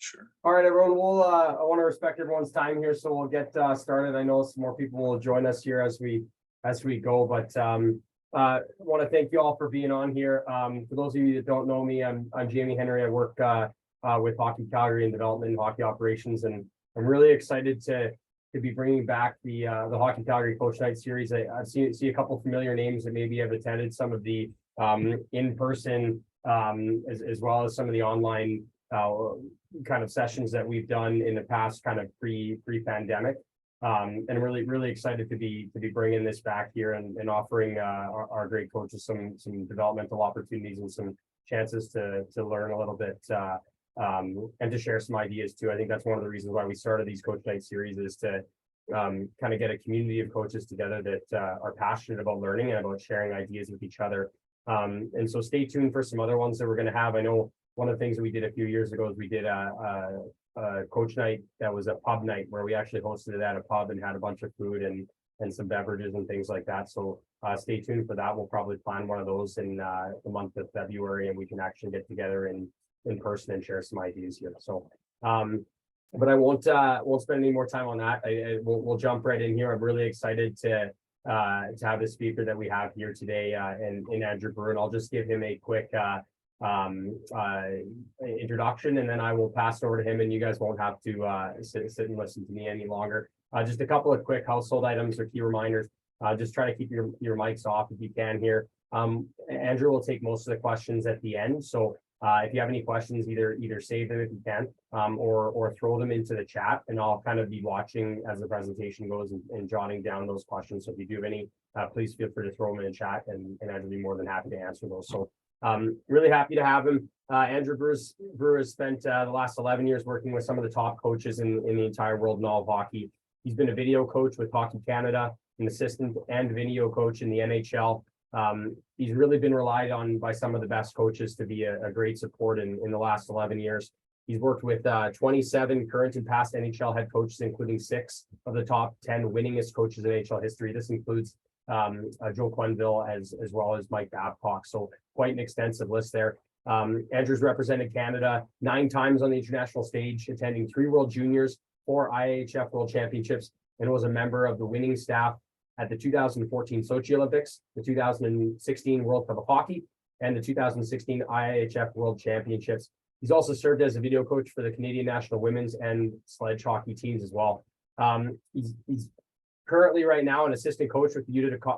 Sure. All right, everyone. I want to respect everyone's time here, so we'll get started. I know some more people will join us here as we go, but I want to thank you all for being on here. For those of you that don't know me, I'm Jamie Henry. I work with Hockey Calgary in development and hockey operations, and I'm really excited to be bringing back the Hockey Calgary Coach Night series. I see a couple familiar names that maybe have attended some of the in-person as well as some of the online kind of sessions that we've done in the past, kind of pre-pandemic, and really excited to be bringing this back here and offering our great coaches some developmental opportunities and some chances to learn a little bit and to share some ideas too. I think that's one of the reasons why we started these Coach Night series, is to kind of get a community of coaches together that are passionate about learning and about sharing ideas with each other. And so stay tuned for some other ones that we're going to have. I know one of the things that we did a few years ago is we did a coach night that was a pub night, where we actually hosted it at a pub and had a bunch of food and some beverages and things like that. So stay tuned for that. We'll probably plan one of those in the month of February, and we can actually get together in person and share some ideas here. So but I won't spend any more time on that. We'll jump right in here. I'm really excited to have the speaker that we have here today, in Andrew Brewer, and I'll just give him a quick introduction, and then I will pass it over to him, and you guys won't have to sit and listen to me any longer. Just a couple of quick household items or key reminders. Just try to keep your mics off if you can here. Andrew will take most of the questions at the end, so if you have any questions, either save them if you can, or throw them into the chat, and I'll kind of be watching as the presentation goes and jotting down those questions. So if you do have any, please feel free to throw them in the chat, and I'd be more than happy to answer those. So really happy to have him. Andrew Brewer has spent the last 11 years working with some of the top coaches in the entire world in all of hockey. He's been a video coach with Hockey Canada, an assistant and video coach in the NHL. He's really been relied on by some of the best coaches to be a great support in the last 11 years. He's worked with 27 current and past NHL head coaches, including 6 of the top 10 winningest coaches in NHL history. This includes Joe Quenneville as well as Mike Babcock. So quite an extensive list there. Andrew's represented Canada 9 times on the international stage, attending 3 World Juniors, 4 IIHF World Championships, and was a member of the winning staff at the 2014 Sochi Olympics, the 2016 World Cup of Hockey, and the 2016 IIHF World Championships. He's also served as a video coach for the Canadian national women's and sledge hockey teams as well. He's currently right now an assistant coach with the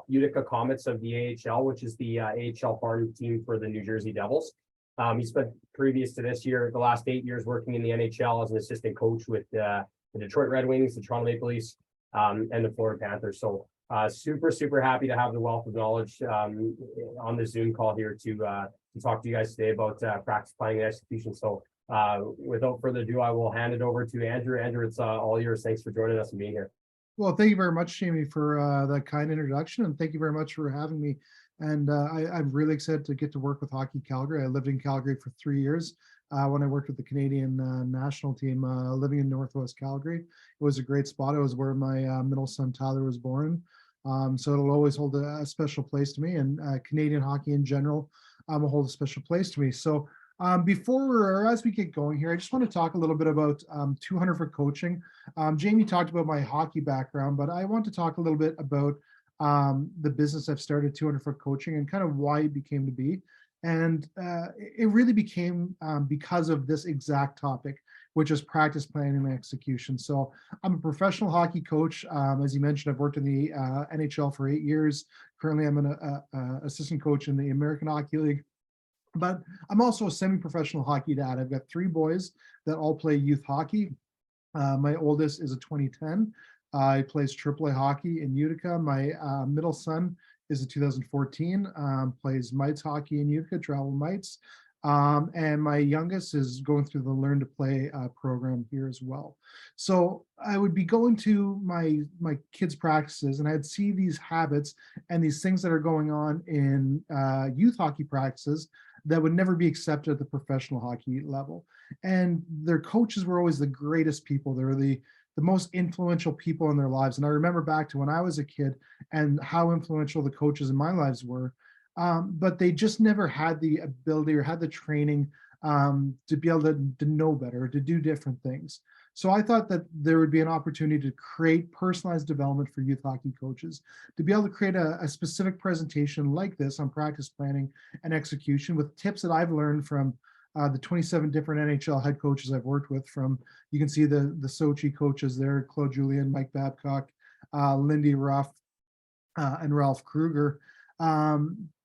Utica Comets of the AHL, which is the AHL farm team for the New Jersey Devils. He spent previous to this year, the last 8 years, working in the NHL as an assistant coach with the Detroit Red Wings, the Toronto Maple Leafs, and the Florida Panthers. So super happy to have the wealth of knowledge on the Zoom call here to talk to you guys today about practice, planning, and execution. So without further ado, I will hand it over to Andrew. Andrew, it's all yours. Thanks for joining us and being here. Well, thank you very much, Jamie, for that kind introduction, and thank you very much for having me. And I'm really excited to get to work with Hockey Calgary. I lived in Calgary for 3 years when I worked with the Canadian national team, living in Northwest Calgary. It was a great spot. It was where my middle son, Tyler, was born. So it'll always hold a special place to me, and Canadian hockey in general will hold a special place to me. So as we get going here, I just want to talk a little bit about 200 for coaching. Jamie talked about my hockey background, but I want to talk a little bit about the business I've started, 200 for coaching, and kind of why it became to be. And it really became because of this exact topic, which is practice planning and execution. So I'm a professional hockey coach. As you mentioned, I've worked in the NHL for 8 years. Currently, I'm an assistant coach in the American Hockey League. But I'm also a semi-professional hockey dad. I've got 3 boys that all play youth hockey. My oldest is a 2010. He plays AAA hockey in Utica. My middle son is a 2014, plays Mites hockey in Utica, travel Mites. And my youngest is going through the Learn to Play program here as well. So I would be going to my kids' practices, and I'd see these habits and these things that are going on in youth hockey practices that would never be accepted at the professional hockey level. And their coaches were always the greatest people. They were the most influential people in their lives. And I remember back to when I was a kid and how influential the coaches in my lives were. But they just never had the ability or had the training to be able to know better, to do different things. So I thought that there would be an opportunity to create personalized development for youth hockey coaches, to be able to create a specific presentation like this on practice planning and execution with tips that I've learned from the 27 different NHL head coaches I've worked with. From, you can see the Sochi coaches there, Claude Julien, Mike Babcock, Lindy Ruff, and Ralph Kruger,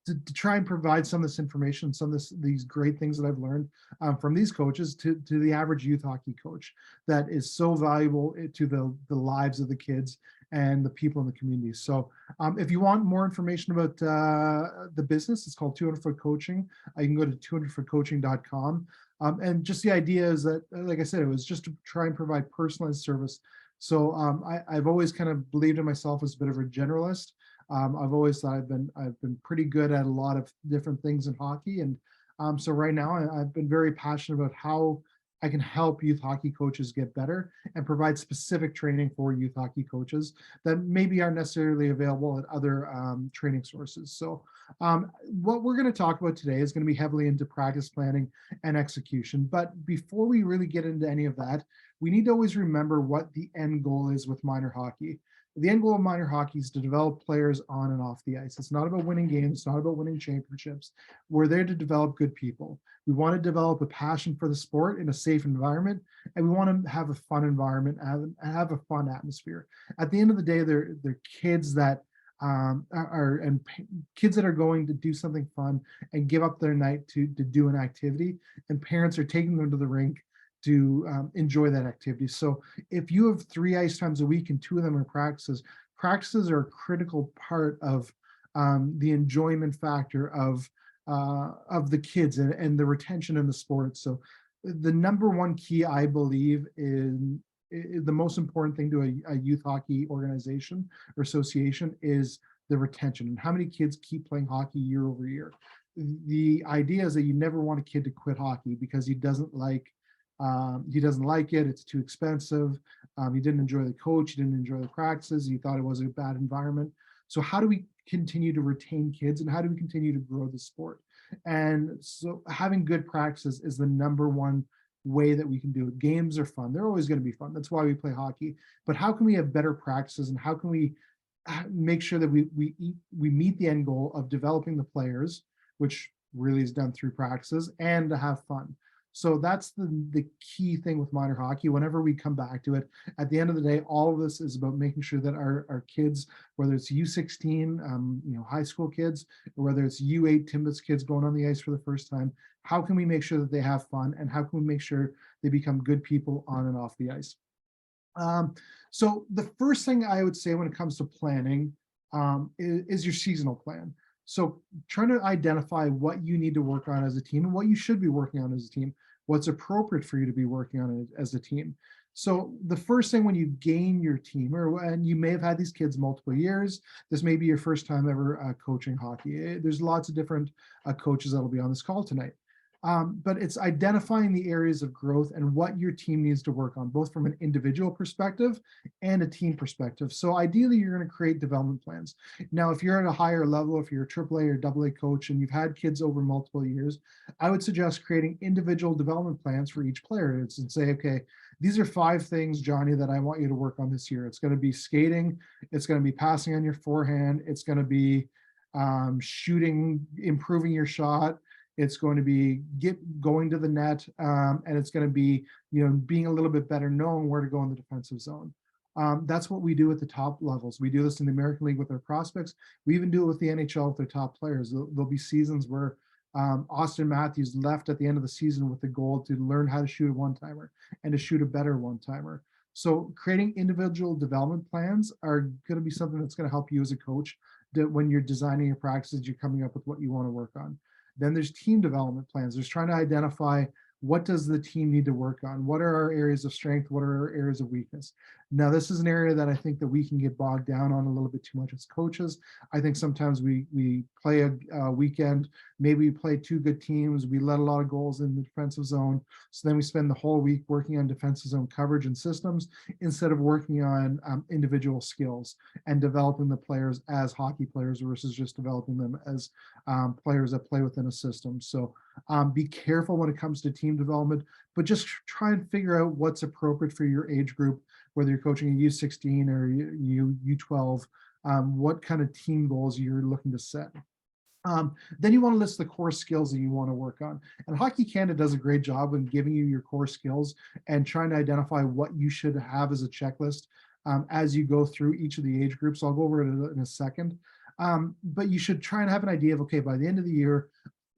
to try and provide some of this information, some of these great things that I've learned from these coaches to the average youth hockey coach that is so valuable to the lives of the kids and the people in the community. So if you want more information about the business, it's called 200 Foot Coaching. You can go to 200footcoaching.com. And just the idea is that, like I said, it was just to try and provide personalized service. So I've always kind of believed in myself as a bit of a generalist. I've always thought I've been pretty good at a lot of different things in hockey, and so right now I've been very passionate about how I can help youth hockey coaches get better and provide specific training for youth hockey coaches that maybe aren't necessarily available at other training sources. So what we're going to talk about today is going to be heavily into practice planning and execution. But before we really get into any of that, we need to always remember what the end goal is with minor hockey. The end goal of minor hockey is to develop players on and off the ice. It's not about winning games. It's not about winning championships. We're there to develop good people. We want to develop a passion for the sport in a safe environment, and we want to have a fun environment and have a fun atmosphere. At the end of the day, they're kids that kids that are going to do something fun and give up their night to do an activity, and parents are taking them to the rink to enjoy that activity. So if you have 3 ice times a week and 2 of them are practices, practices are a critical part of the enjoyment factor of the kids and the retention in the sport. So the number one key, I believe, in the most important thing to a youth hockey organization or association is the retention and how many kids keep playing hockey year over year. The idea is that you never want a kid to quit hockey because he doesn't like it, it's too expensive, he didn't enjoy the coach, he didn't enjoy the practices, he thought it was a bad environment. So how do we continue to retain kids, and how do we continue to grow the sport? And so having good practices is the number one way that we can do it. Games are fun, they're always going to be fun, that's why we play hockey. But how can we have better practices, and how can we make sure that we meet the end goal of developing the players, which really is done through practices, and to have fun? So that's the key thing with minor hockey. Whenever we come back to it, at the end of the day, all of this is about making sure that our kids, whether it's U16, high school kids, or whether it's U8 Timbits kids going on the ice for the first time, how can we make sure that they have fun, and how can we make sure they become good people on and off the ice? So the first thing I would say when it comes to planning is your seasonal plan. So trying to identify what you need to work on as a team and what you should be working on as a team, what's appropriate for you to be working on as a team. So the first thing when you gain your team, and you may have had these kids multiple years, this may be your first time ever coaching hockey. There's lots of different coaches that'll be on this call tonight. But it's identifying the areas of growth and what your team needs to work on, both from an individual perspective and a team perspective. So ideally, you're going to create development plans. Now, if you're at a higher level, if you're a AAA or AA coach and you've had kids over multiple years, I would suggest creating individual development plans for each player and say, okay, these are 5 things, Johnny, that I want you to work on this year. It's going to be skating. It's going to be passing on your forehand. It's going to be shooting, improving your shot. It's going to be going to the net, and it's going to be, being a little bit better, knowing where to go in the defensive zone. That's what we do at the top levels. We do this in the American League with our prospects. We even do it with the NHL with their top players. There'll be seasons where Austin Matthews left at the end of the season with the goal to learn how to shoot a one-timer and to shoot a better one-timer. So creating individual development plans are going to be something that's going to help you as a coach that when you're designing your practices, you're coming up with what you want to work on. Then there's team development plans. There's trying to identify what does the team need to work on? What are our areas of strength? What are our areas of weakness? Now, this is an area that I think that we can get bogged down on a little bit too much as coaches. I think sometimes we play a weekend, maybe we play two good teams, we let a lot of goals in the defensive zone. So then we spend the whole week working on defensive zone coverage and systems instead of working on individual skills and developing the players as hockey players versus just developing them as players that play within a system. So be careful when it comes to team development, but just try and figure out what's appropriate for your age group, whether you're coaching a U16 or U12, what kind of team goals you're looking to set. Then you want to list the core skills that you want to work on. And Hockey Canada does a great job in giving you your core skills and trying to identify what you should have as a checklist as you go through each of the age groups. I'll go over it in a second. But you should try and have an idea of, okay, by the end of the year,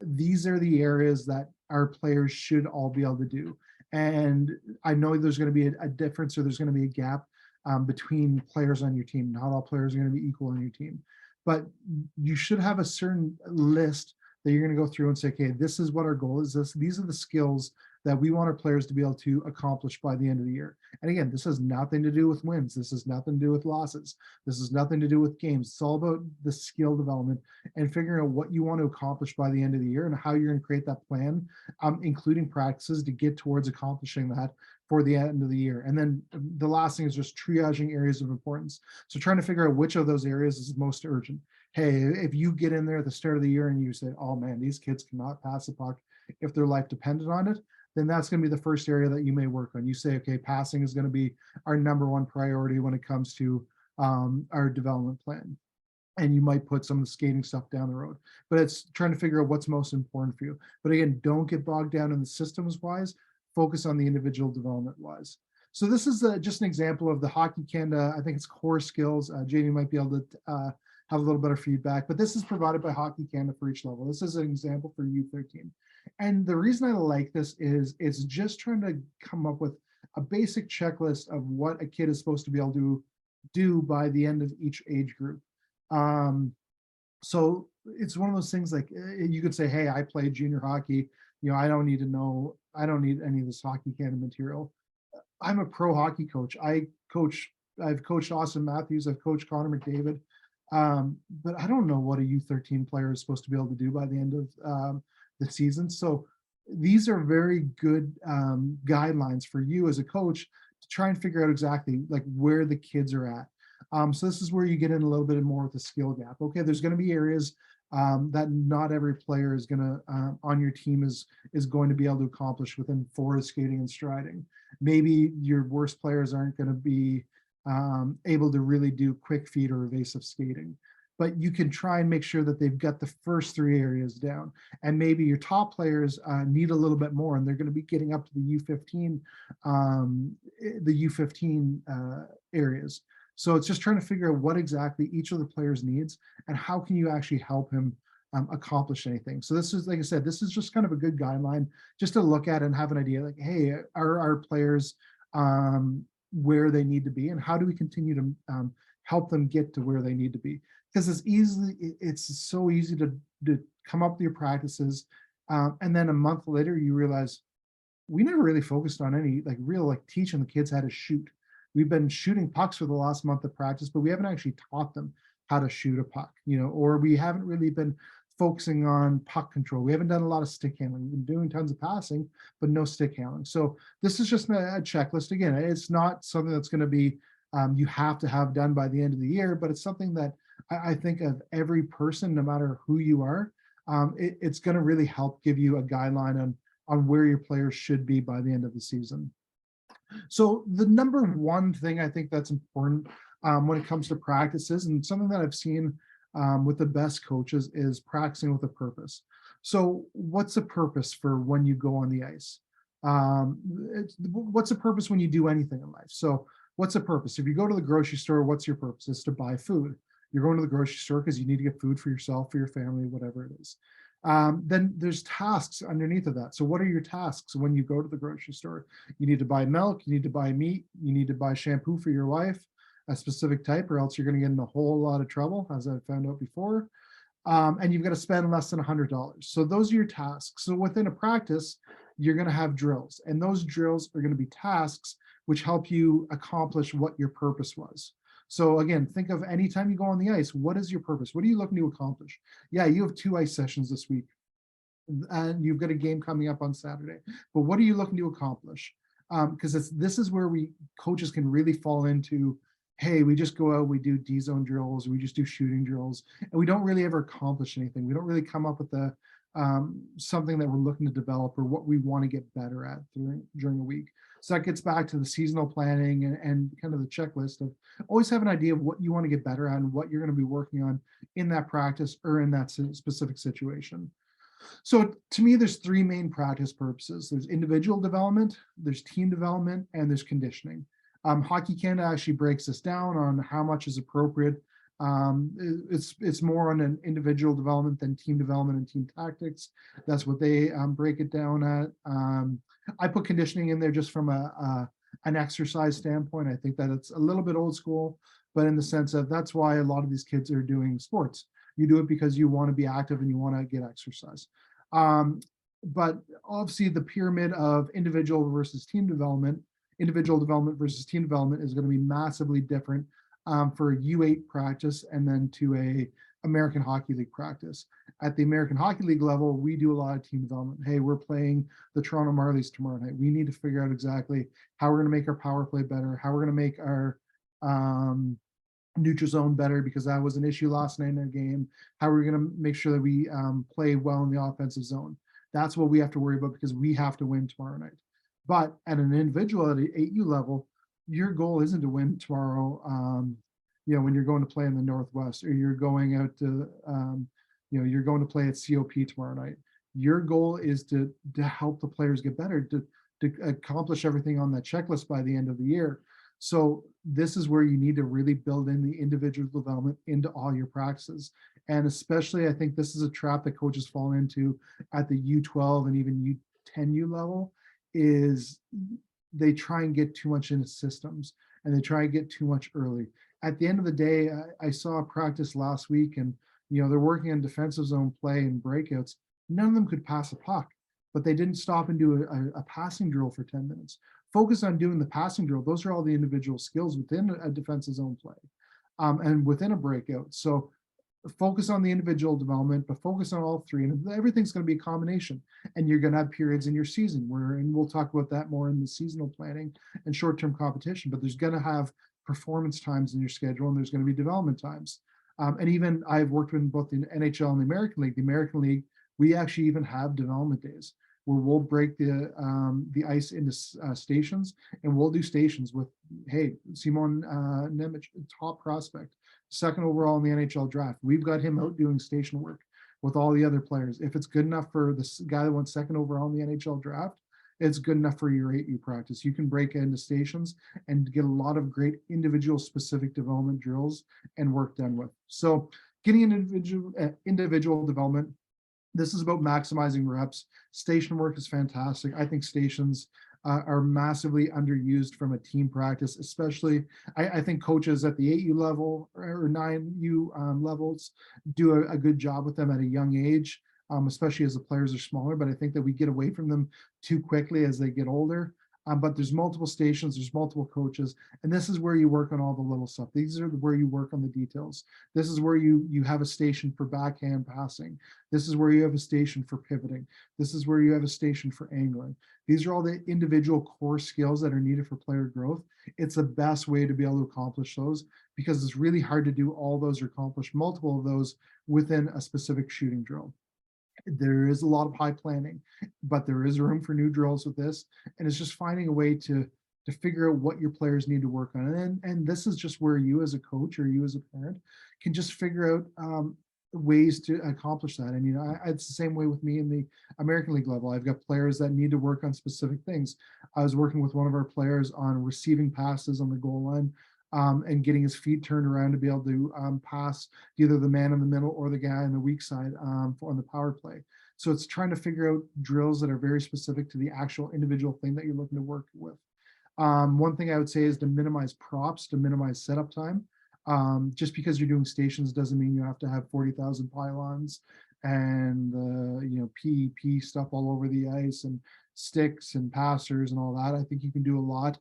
these are the areas that our players should all be able to do. And I know there's going to be a difference, or there's going to be a gap between players on your team. Not all players are going to be equal on your team, but you should have a certain list that you're going to go through and say, okay, this is what our goal is. These are the skills that we want our players to be able to accomplish by the end of the year. And again, this has nothing to do with wins. This has nothing to do with losses. This has nothing to do with games. It's all about the skill development and figuring out what you want to accomplish by the end of the year and how you're going to create that plan, including practices to get towards accomplishing that for the end of the year. And then the last thing is just triaging areas of importance. So trying to figure out which of those areas is most urgent. Hey, if you get in there at the start of the year and you say, oh man, these kids cannot pass the puck if their life depended on it, then that's going to be the first area that you may work on. You say, okay, passing is going to be our number one priority when it comes to our development plan. And you might put some of the skating stuff down the road, but it's trying to figure out what's most important for you. But again, don't get bogged down in the systems wise, focus on the individual development wise. So this is just an example of the Hockey Canada, I think it's core skills. Jamie might be able to have a little better feedback, but this is provided by Hockey Canada for each level. This is an example for U13. And the reason I like this is it's just trying to come up with a basic checklist of what a kid is supposed to be able to do by the end of each age group. So it's one of those things like you could say, hey, I played junior hockey. You know, I don't need any of this Hockey Canada material. I'm a pro hockey coach. I've coached Austin Matthews. I've coached Connor McDavid. But I don't know what a U13 player is supposed to be able to do by the end of the season. So these are very good guidelines for you as a coach to try and figure out exactly like where the kids are at. So this is where you get in a little bit more with the skill gap. Okay, there's going to be areas that not every player is going to on your team is going to be able to accomplish within forward skating and striding. Maybe your worst players aren't going to be able to really do quick feet or evasive skating, but you can try and make sure that they've got the first three areas down. And maybe your top players need a little bit more, and they're going to be getting up to the U15 areas. So it's just trying to figure out what exactly each of the players needs and how can you actually help him accomplish anything. So this is, like I said, this is just kind of a good guideline just to look at and have an idea like, hey, are our players where they need to be, and how do we continue to help them get to where they need to be? Because it's so easy to come up with your practices, and then a month later you realize we never really focused on any real teaching the kids how to shoot. We've been shooting pucks for the last month of practice, but we haven't actually taught them how to shoot a puck, or we haven't really been focusing on puck control. We haven't done a lot of stick handling. We've been doing tons of passing, but no stick handling. So this is just a checklist. Again, it's not something that's going to be you have to have done by the end of the year, but it's something that I think of every person, no matter who you are, it's going to really help give you a guideline on where your players should be by the end of the season. So the number one thing I think that's important when it comes to practices, and something that I've seen with the best coaches, is practicing with a purpose. So what's the purpose for when you go on the ice? What's the purpose when you do anything in life? So what's the purpose? If you go to the grocery store, what's your purpose? It's to buy food. You're going to the grocery store because you need to get food for yourself, for your family, whatever it is. Then there's tasks underneath of that. So what are your tasks when you go to the grocery store? You need to buy milk, you need to buy meat, you need to buy shampoo for your wife, a specific type, or else you're going to get in a whole lot of trouble, as I found out before. And you've got to spend less than $100. So those are your tasks. So within a practice, you're going to have drills, and those drills are going to be tasks which help you accomplish what your purpose was. So again, think of anytime you go on the ice, what is your purpose? What are you looking to accomplish? Yeah, you have 2 ice sessions this week and you've got a game coming up on Saturday. But what are you looking to accomplish? Because this is where we coaches can really fall into, hey, we just go out, we do D zone drills, we just do shooting drills, and we don't really ever accomplish anything. We don't really come up with the something that we're looking to develop or what we want to get better at during a week. So that gets back to the seasonal planning and kind of the checklist of always have an idea of what you want to get better at and what you're going to be working on in that practice or in that specific situation. So to me, there's 3 main practice purposes. There's individual development, there's team development, and there's conditioning. Hockey Canada actually breaks this down on how much is appropriate. It's more on an individual development than team development and team tactics. That's what they break it down at. I put conditioning in there just from an exercise standpoint. I think that it's a little bit old school, but in the sense of that's why a lot of these kids are doing sports. You do it because you want to be active and you want to get exercise. But obviously the pyramid of individual versus team development, individual development versus team development is going to be massively different for a U8 practice and then to a American Hockey League practice. At the American Hockey League level, we do a lot of team development. Hey, we're playing the Toronto Marlies tomorrow night. We need to figure out exactly how we're going to make our power play better, how we're going to make our neutral zone better because that was an issue last night in our game. How are we going to make sure that we play well in the offensive zone? That's what we have to worry about because we have to win tomorrow night. But at an individual at an 8U level, your goal isn't to win tomorrow. When you're going to play in the Northwest or you're going out to, you're going to play at COP tomorrow night. Your goal is to help the players get better, to accomplish everything on that checklist by the end of the year. So this is where you need to really build in the individual development into all your practices. And especially, I think this is a trap that coaches fall into at the U12 and even U10U level is they try and get too much into systems and they try and get too much early. At the end of the day, I saw a practice last week and, they're working on defensive zone play and breakouts. None of them could pass a puck, but they didn't stop and do a passing drill for 10 minutes. Focus on doing the passing drill. Those are all the individual skills within a defensive zone play and within a breakout. So focus on the individual development, but focus on all 3. And everything's going to be a combination. And you're going to have periods in your season and we'll talk about that more in the seasonal planning and short-term competition, but there's going to have performance times in your schedule and there's going to be development times. And even I've worked with both the NHL and the American League. The American League, we actually even have development days where we'll break the ice into stations and we'll do stations with, hey, Simon Nemec, top prospect, 2nd overall in the NHL draft. We've got him out doing station work with all the other players. If it's good enough for this guy that went 2nd overall in the NHL draft, it's good enough for your 8U practice. You can break it into stations and get a lot of great individual specific development drills and work done with. So getting an individual development, this is about maximizing reps. Station work is fantastic. I think stations are massively underused from a team practice, especially I think coaches at the 8U level or 9U levels do a good job with them at a young age, especially as the players are smaller. But I think that we get away from them too quickly as they get older. But there's multiple stations, there's multiple coaches, and this is where you work on all the little stuff. These are where you work on the details. This is where you have a station for backhand passing. This is where you have a station for pivoting. This is where you have a station for angling. These are all the individual core skills that are needed for player growth. It's the best way to be able to accomplish those because it's really hard to do all those or accomplish multiple of those within a specific shooting drill. There is a lot of high planning, but there is room for new drills with this. And it's just finding a way to figure out what your players need to work on. And this is just where you as a coach or you as a parent can just figure out ways to accomplish that. I mean, it's the same way with me in the American League level. I've got players that need to work on specific things. I was working with one of our players on receiving passes on the goal line. And getting his feet turned around to be able to pass either the man in the middle or the guy on the weak side on the power play. So it's trying to figure out drills that are very specific to the actual individual thing that you're looking to work with. One thing I would say is to minimize props, to minimize setup time. Just because you're doing stations doesn't mean you have to have 40,000 pylons and PEP stuff all over the ice and sticks and passers and all that. I think you can do a lot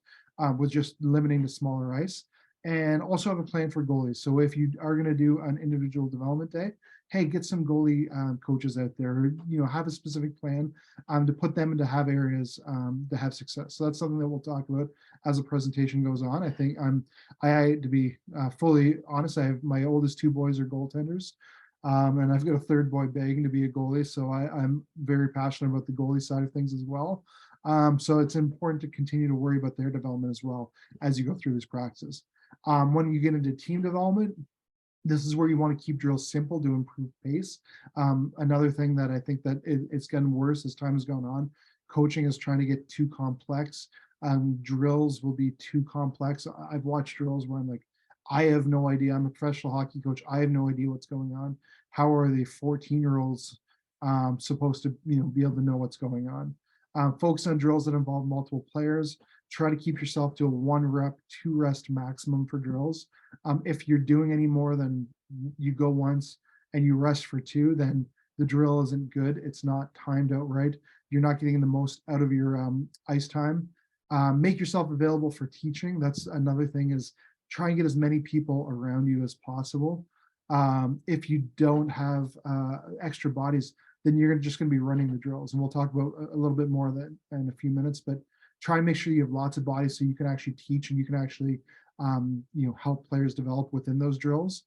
with just limiting to smaller ice, and also have a plan for goalies. So if you are going to do an individual development day, hey, get some goalie coaches out there, have a specific plan to put them into have areas to have success. So that's something that we'll talk about as the presentation goes on. I think to be fully honest, I have my oldest two boys are goaltenders. And I've got a third boy begging to be a goalie. So I'm very passionate about the goalie side of things as well. So it's important to continue to worry about their development as well as you go through these practices. When you get into team development, this is where you want to keep drills simple to improve pace. Another thing that I think that it's gotten worse as time has gone on, coaching is trying to get too complex. Drills will be too complex. I've watched drills where I'm like, I have no idea. I'm a professional hockey coach. I have no idea what's going on. How are the 14-year-olds supposed to be able to know what's going on? Focus on drills that involve multiple players. Try to keep yourself to a 1 rep, 2 rest maximum for drills. If you're doing any more than you go once and you rest for 2, then the drill isn't good. It's not timed out right. You're not getting the most out of your ice time. Make yourself available for teaching. That's another thing, is try and get as many people around you as possible. If you don't have extra bodies, then you're just going to be running the drills. And we'll talk about a little bit more of that in a few minutes, but try and make sure you have lots of bodies so you can actually teach and you can actually help players develop within those drills.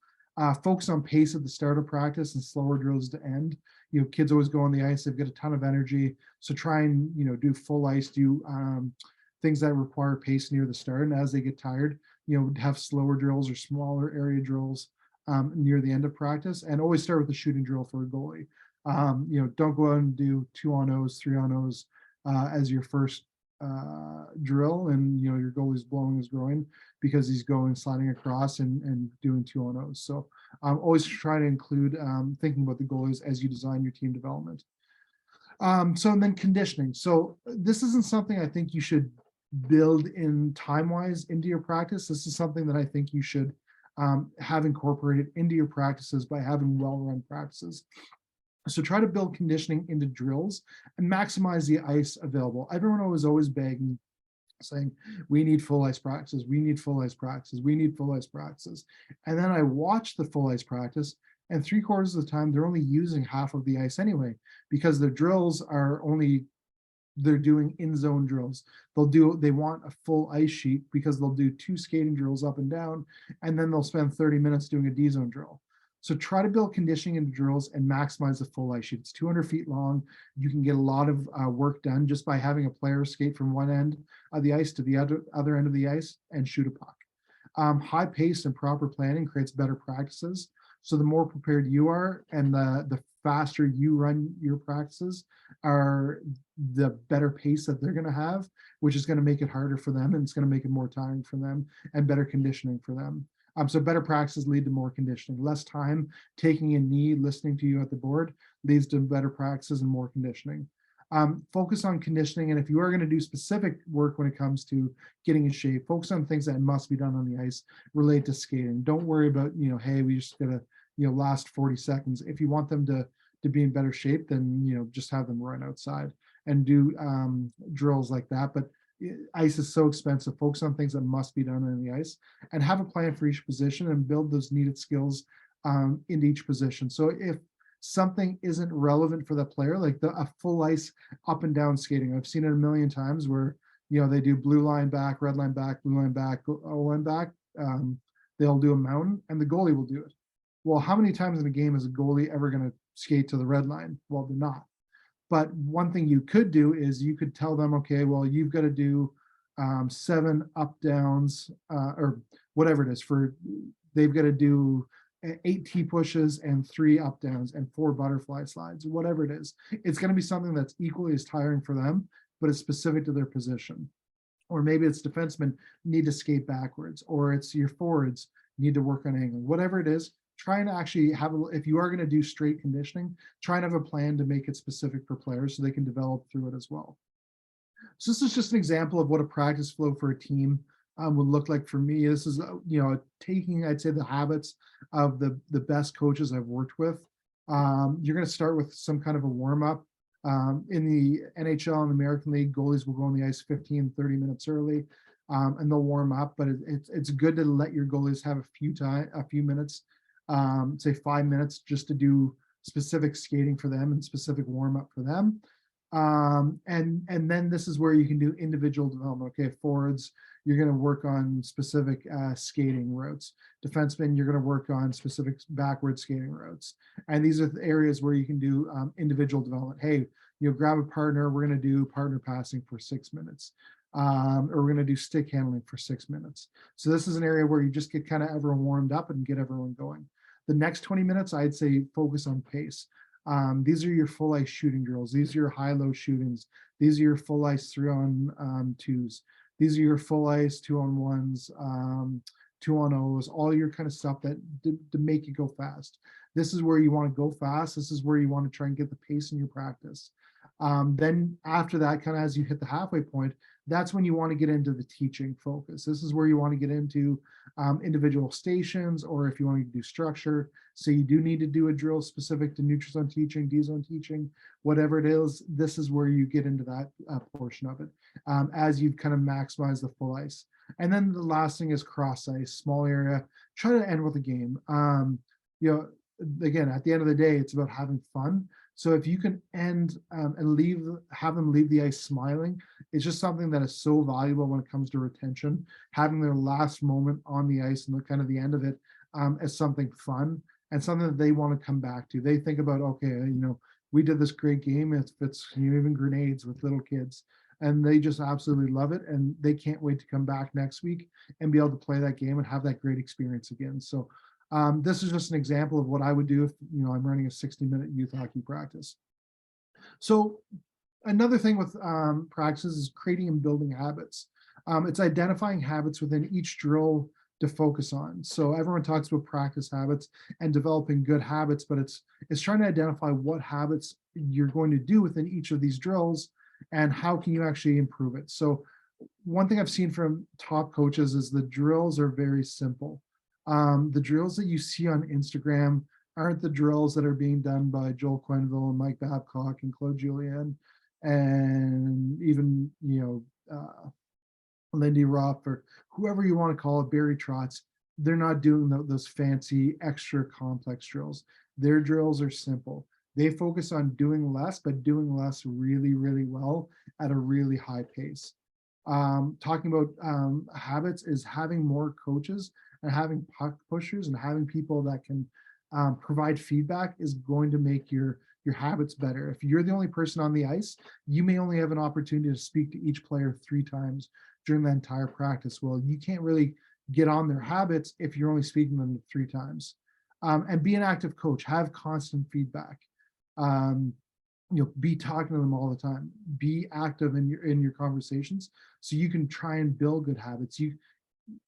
Focus on pace at the start of practice and slower drills to end. Kids always go on the ice, they've got a ton of energy. So try and, do full ice, do things that require pace near the start. And as they get tired, have slower drills or smaller area drills near the end of practice, and always start with a shooting drill for a goalie. Don't go out and do 2-on-0s, 3-on-0s as your first drill, and your goalie's blowing his groin because he's going sliding across and doing 2-on-0s. So always try to include thinking about the goalies as you design your team development. So and then conditioning. So this isn't something I think you should build in time-wise into your practice. This is something that I think you should have incorporated into your practices by having well-run practices. So try to build conditioning into drills and maximize the ice available. Everyone was always begging, saying, we need full ice practices, we need full ice practices, we need full ice practices. And then I watched the full ice practice, and 3/4 of the time, they're only using half of the ice anyway, because their drills are only, they're doing in-zone drills. They want a full ice sheet because they'll do 2 skating drills up and down, and then they'll spend 30 minutes doing a D-zone drill. So try to build conditioning into drills and maximize the full ice sheet. It's 200 feet long. You can get a lot of work done just by having a player skate from one end of the ice to the other end of the ice and shoot a puck. High pace and proper planning creates better practices. So the more prepared you are and the faster you run your practices, are the better pace that they're going to have, which is going to make it harder for them, and it's going to make it more tiring for them and better conditioning for them. So better practices lead to more conditioning. Less time taking a knee, listening to you at the board leads to better practices and more conditioning. Focus on conditioning, and if you are going to do specific work when it comes to getting in shape, focus on things that must be done on the ice relate to skating. Don't worry about, hey, we just gotta, last 40 seconds. If you want them to be in better shape, then, just have them run outside and do drills like that. But ice is so expensive. Focus on things that must be done on the ice and have a plan for each position and build those needed skills into each position. So if something isn't relevant for the player, like a full ice up and down skating, I've seen it a million times where, they do blue line back, red line back, blue line back, O line back. They'll do a mountain and the goalie will do it. Well, how many times in a game is a goalie ever going to skate to the red line? Well, they're not. But one thing you could do is you could tell them, okay, well, you've got to do 7 up downs or whatever it is, they've got to do 8 T pushes and 3 up downs and 4 butterfly slides, whatever it is. It's going to be something that's equally as tiring for them, but it's specific to their position. Or maybe it's defensemen need to skate backwards, or it's your forwards need to work on angling, whatever it is. Trying to actually have, if you are going to do straight conditioning, try and have a plan to make it specific for players so they can develop through it as well. So this is just an example of what a practice flow for a team would look like for me. This is, taking, I'd say, the habits of the best coaches I've worked with. You're going to start with some kind of a warm up. In the NHL and the American League, goalies will go on the ice 15, 30 minutes early. and they'll warm up, but it's good to let your goalies have a few minutes, say 5 minutes, just to do specific skating for them and specific warm up for them. And then this is where you can do individual development. Okay, forwards, you're going to work on specific skating routes. Defensemen, you're going to work on specific backward skating routes. And these are the areas where you can do individual development. Hey, grab a partner. We're going to do partner passing for 6 minutes. Or we're going to do stick handling for 6 minutes. So this is an area where you just get kind of everyone warmed up and get everyone going. The next 20 minutes, I'd say focus on pace. These are your full ice shooting drills. These are your high-low shootings. These are your full ice 3-on-2s. These are your full ice 2-on-1s, 2-on-0s, all your kind of stuff that to make you go fast. This is where you want to go fast. This is where you want to try and get the pace in your practice. Then after that, kind of as you hit the halfway point, that's when you want to get into the teaching focus. This is where you want to get into individual stations, or if you want to do structure. So you do need to do a drill specific to neutral zone teaching, D zone teaching, whatever it is. This is where you get into that portion of it as you kind of maximize the full ice. And then the last thing is cross ice, small area. Try to end with a game. Again, at the end of the day, it's about having fun. So if you can end and have them leave the ice smiling, it's just something that is so valuable when it comes to retention. Having their last moment on the ice and kind of the end of it as something fun and something that they want to come back to. They think about, okay, we did this great game. It's even grenades with little kids, and they just absolutely love it, and they can't wait to come back next week and be able to play that game and have that great experience again. So this is just an example of what I would do if I'm running a 60-minute youth hockey practice. So another thing with practices is creating and building habits. It's identifying habits within each drill to focus on. So everyone talks about practice habits and developing good habits, but it's trying to identify what habits you're going to do within each of these drills and how can you actually improve it. So one thing I've seen from top coaches is the drills are very simple. The drills that you see on Instagram aren't the drills that are being done by Joel Quenneville and Mike Babcock and Claude Julien and even Lindy Ruff or whoever you want to call it, Barry Trotz. They're not doing those fancy extra complex drills. Their drills are simple. They focus on doing less, but doing less really, really well at a really high pace. Talking about habits is having more coaches and having puck pushers and having people that can provide feedback is going to make your habits better. If you're the only person on the ice, you may only have an opportunity to speak to each player 3 times during the entire practice. Well, you can't really get on their habits if you're only speaking to them 3 times. And be an active coach, have constant feedback. Be talking to them all the time. Be active in your conversations so you can try and build good habits.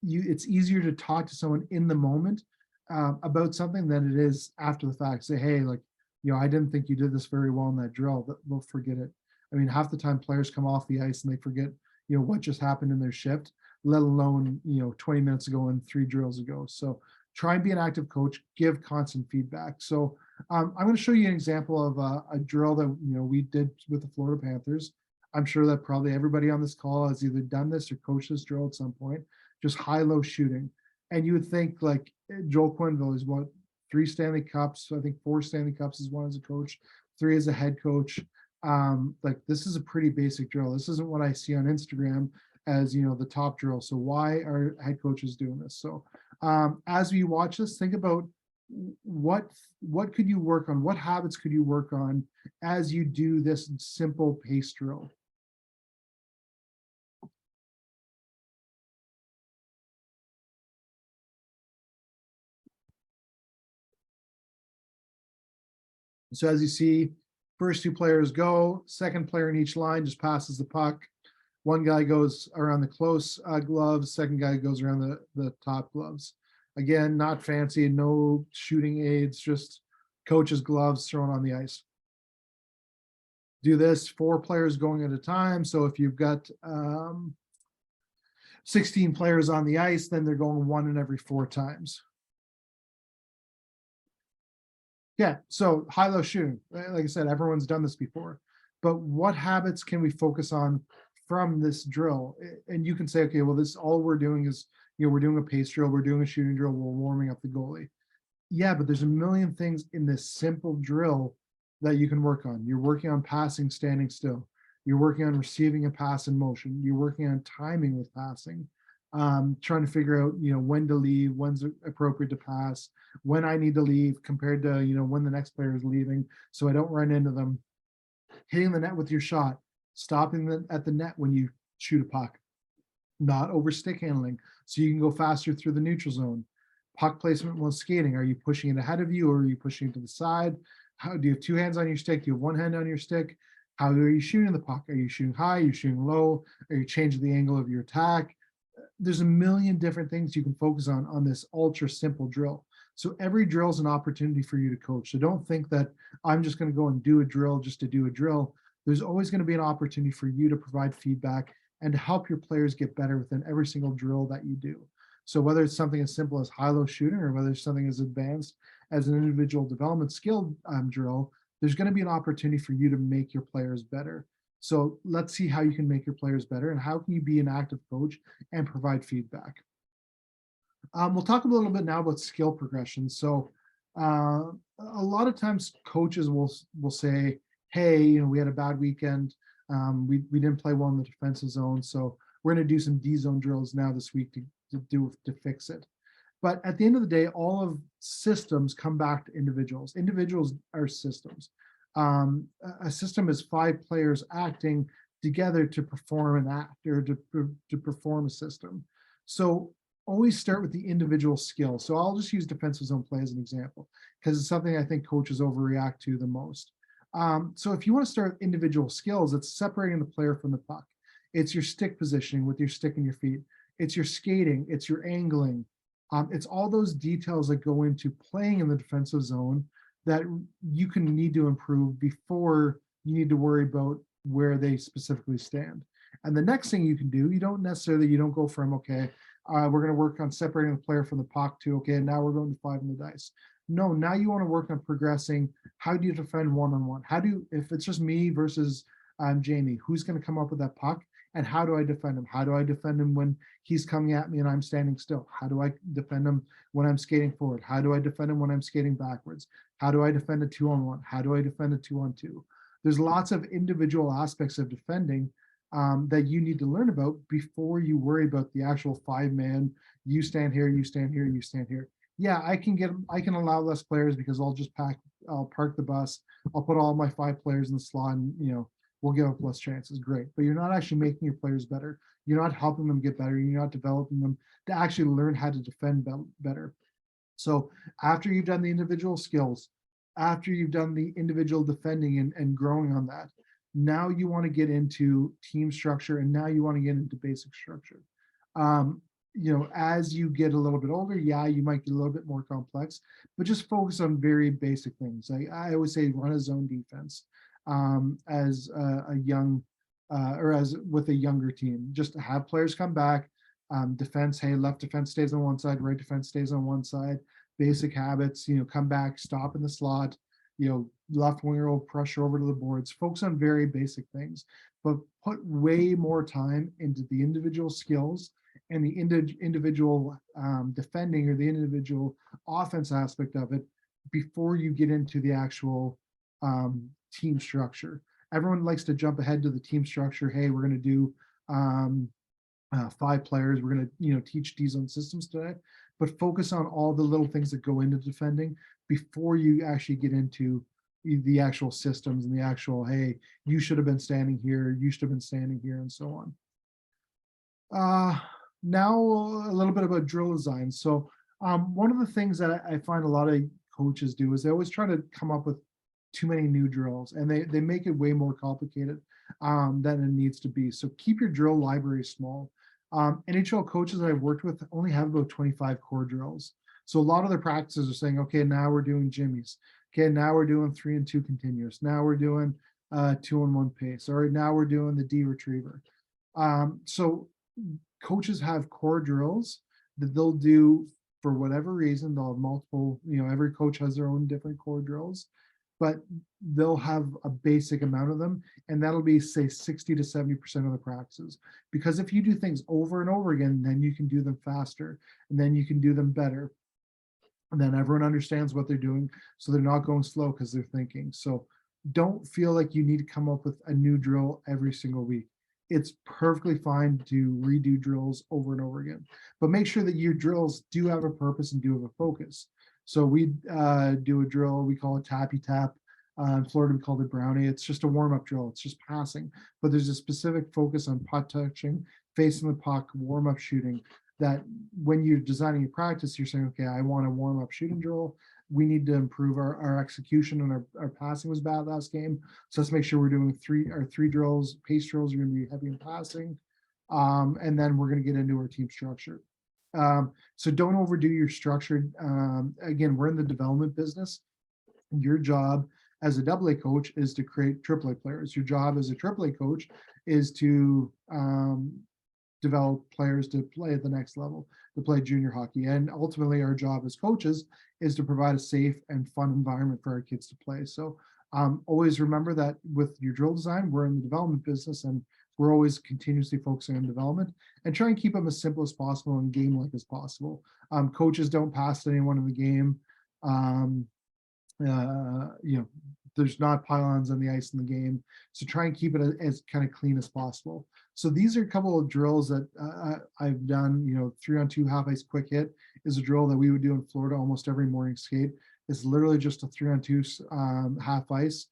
It's easier to talk to someone in the moment about something than it is after the fact. Say, hey, I didn't think you did this very well in that drill. They'll forget it. I mean, half the time players come off the ice and they forget, what just happened in their shift, let alone, 20 minutes ago and 3 drills ago. So try and be an active coach, give constant feedback. So I'm going to show you an example of a drill that, we did with the Florida Panthers. I'm sure that probably everybody on this call has either done this or coached this drill at some point, just high-low shooting. And you would think Joel Quenneville is 3 Stanley Cups, I think 4 Stanley Cups is one as a coach, 3 as a head coach. This is a pretty basic drill. This isn't what I see on Instagram as, the top drill. So why are head coaches doing this? So as we watch this, think about what could you work on? What habits could you work on as you do this simple pace drill? So as you see, first 2 players go, second player in each line just passes the puck. One guy goes around the close gloves, second guy goes around the top gloves. Again, not fancy, no shooting aids, just coach's gloves thrown on the ice. Do this 4 players going at a time. So if you've got 16 players on the ice, then they're going 1 in every 4 times. Yeah, so high-low shooting. Like I said, everyone's done this before. But what habits can we focus on from this drill. And you can say, okay, well, this all we're doing is, we're doing a pace drill, we're doing a shooting drill, we're warming up the goalie. Yeah, but there's a million things in this simple drill that you can work on. You're working on passing, standing still. You're working on receiving a pass in motion. You're working on timing with passing, trying to figure out, when to leave, when's appropriate to pass, when I need to leave compared to, when the next player is leaving, so I don't run into them. Hitting the net with your shot, stopping at the net when you shoot a puck, not over stick handling, so you can go faster through the neutral zone. Puck placement while skating. Are you pushing it ahead of you or are you pushing it to the side? How do you have two hands on your stick? Do you have one hand on your stick? How are you shooting the puck? Are you shooting high? Are you shooting low? Are you changing the angle of your attack? There's a million different things you can focus on this ultra simple drill. So every drill is an opportunity for you to coach. So don't think that I'm just going to go and do a drill just to do a drill. There's always going to be an opportunity for you to provide feedback and to help your players get better within every single drill that you do. So whether it's something as simple as high-low shooting or whether it's something as advanced as an individual development skill drill, there's going to be an opportunity for you to make your players better. So let's see how you can make your players better and how can you be an active coach and provide feedback. We'll talk a little bit now about skill progression. So a lot of times coaches will say, hey, we had a bad weekend. We didn't play well in the defensive zone. So we're going to do some D zone drills now this week to fix it. But at the end of the day, all of systems come back to individuals. Individuals are systems. A system is 5 players acting together to perform an act or to perform a system. So always start with the individual skill. So I'll just use defensive zone play as an example, because it's something I think coaches overreact to the most. So if you want to start with individual skills, it's separating the player from the puck. It's your stick positioning with your stick and your feet. It's your skating, it's your angling. It's all those details that go into playing in the defensive zone that you can need to improve before you need to worry about where they specifically stand. And the next thing you can do, you don't go from, okay, we're going to work on separating the player from the puck to, okay, now we're going to 5 in the dice. No, now you want to work on progressing. How do you defend one-on-one? If it's just me versus Jamie, who's going to come up with that puck? And how do I defend him? How do I defend him when he's coming at me and I'm standing still? How do I defend him when I'm skating forward? How do I defend him when I'm skating backwards? How do I defend a 2-on-1? How do I defend a 2-on-2? There's lots of individual aspects of defending that you need to learn about before you worry about the actual 5-man, you stand here, you stand here, you stand here. Yeah, I can allow less players because I'll park the bus, I'll put all my 5 players in the slot and, we'll give up less chances. Great. But you're not actually making your players better. You're not helping them get better. You're not developing them to actually learn how to defend better. So after you've done the individual skills, after you've done the individual defending and growing on that, now you want to get into team structure and now you want to get into basic structure. As you get a little bit older, yeah, you might get a little bit more complex, but just focus on very basic things. I always say run a zone defense. As a young or as with a younger team, just to have players come back, defense, hey, left defense stays on one side, right defense stays on one side, basic habits, come back, stop in the slot, left winger will pressure over to the boards, focus on very basic things, but put way more time into the individual skills and the individual defending or the individual offense aspect of it before you get into the actual team structure. Everyone likes to jump ahead to the team structure. Hey, we're going to do 5 players. We're going to, teach D-zone systems today, but focus on all the little things that go into defending before you actually get into the actual systems and the actual, hey, you should have been standing here, you should have been standing here, and so on. Now a little bit about drill design. So one of the things that I find a lot of coaches do is they always try to come up with too many new drills and they make it way more complicated than it needs to be. So keep your drill library small. NHL coaches that I've worked with only have about 25 core drills. So a lot of their practices are saying, okay, now we're doing jimmies. Okay, now we're doing 3-and-2 continuous. Now we're doing 2-on-1 pace. All right, now we're doing the D retriever. So coaches have core drills that they'll do for whatever reason. They'll have multiple, every coach has their own different core drills. but they'll have a basic amount of them, and that'll be, say, 60 to 70% of the practices. Because if you do things over and over again, then you can do them faster, and then you can do them better. And then everyone understands what they're doing, so they're not going slow because they're thinking. So don't feel like you need to come up with a new drill every single week. It's perfectly fine to redo drills over and over again, but make sure that your drills do have a purpose and do have a focus. So we do a drill, we call it tappy tap. In Florida, we call it brownie. It's just a warm-up drill. It's just passing, but there's a specific focus on putt touching, facing the puck, warm-up shooting, that when you're designing your practice, you're saying, okay, I want a warm-up shooting drill. We need to improve our execution, and our passing was bad last game. So let's make sure we're doing three drills, pace drills are going to be heavy in passing. And then we're going to get into our team structure. So don't overdo your structure. Again, we're in the development business. Your job as a AA coach is to create AAA players. Your job as a AAA coach is to develop players to play at the next level, to play junior hockey. And ultimately, our job as coaches is to provide a safe and fun environment for our kids to play. So always remember that with your drill design, we're in the development business, and we're always continuously focusing on development and try and keep them as simple as possible and game-like as possible. Coaches don't pass anyone in the game. There's not pylons on the ice in the game. So try and keep it as kind of clean as possible. So these are a couple of drills that I've done. 3-on-2 half ice quick hit is a drill that we would do in Florida almost every morning skate. It's literally just a 3-on-2 half ice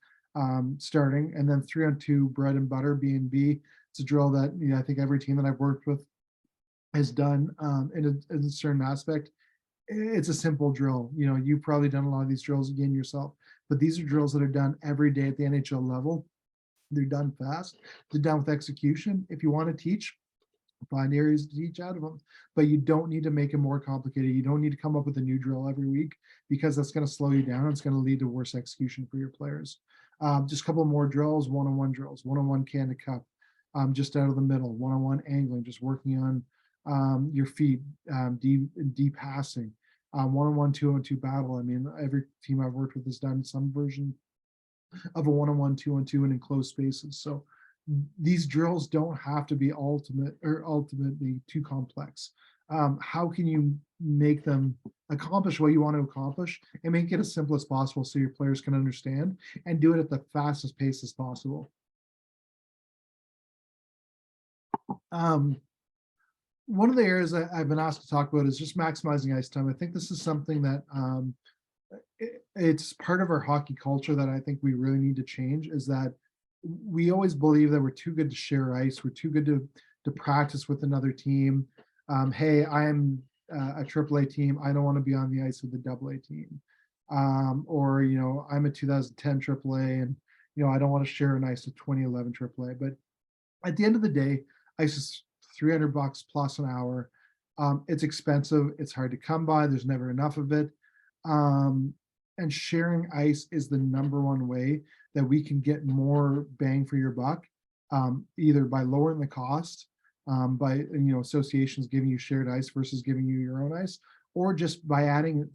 starting, and then 3-on-2 bread and butter B&B. It's a drill that I think every team that I've worked with has done in a certain aspect. It's a simple drill. You've probably done a lot of these drills again yourself, but these are drills that are done every day at the NHL level. They're done fast. They're done with execution. If you want to teach, find areas to teach out of them, but you don't need to make it more complicated. You don't need to come up with a new drill every week, because that's going to slow you down. It's going to lead to worse execution for your players. Just a couple more drills, one-on-one drills, one-on-one can to cup, just out of the middle, one-on-one angling, just working on your feet, deep passing, one-on-one, two-on-two battle. I mean, every team I've worked with has done some version of a one-on-one, two-on-two, and enclosed spaces. So these drills don't have to be ultimately too complex. How can you make them accomplish what you want to accomplish and make it as simple as possible so your players can understand and do it at the fastest pace as possible? One of the areas that I've been asked to talk about is just maximizing ice time. I think this is something that it's part of our hockey culture that I think we really need to change, is that we always believe that we're too good to share ice. We're too good to practice with another team. Hey, I'm a AAA team. I don't want to be on the ice with the AA team. Or, I'm a 2010 AAA, and, I don't want to share an ice with 2011 AAA. But at the end of the day, ice is $300 plus an hour. It's expensive. It's hard to come by. There's never enough of it. And sharing ice is the number one way that we can get more bang for your buck, either by lowering the cost, by associations giving you shared ice versus giving you your own ice, or just by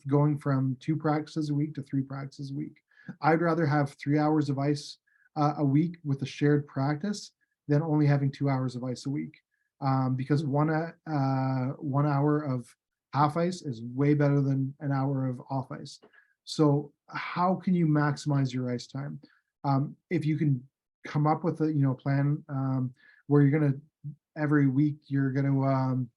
going from 2 practices a week to 3 practices a week. I'd rather have 3 hours of ice a week with a shared practice than only having 2 hours of ice a week, because 1 hour of half ice is way better than an hour of off ice. So how can you maximize your ice time? If you can come up with a plan where you're going to every week you're going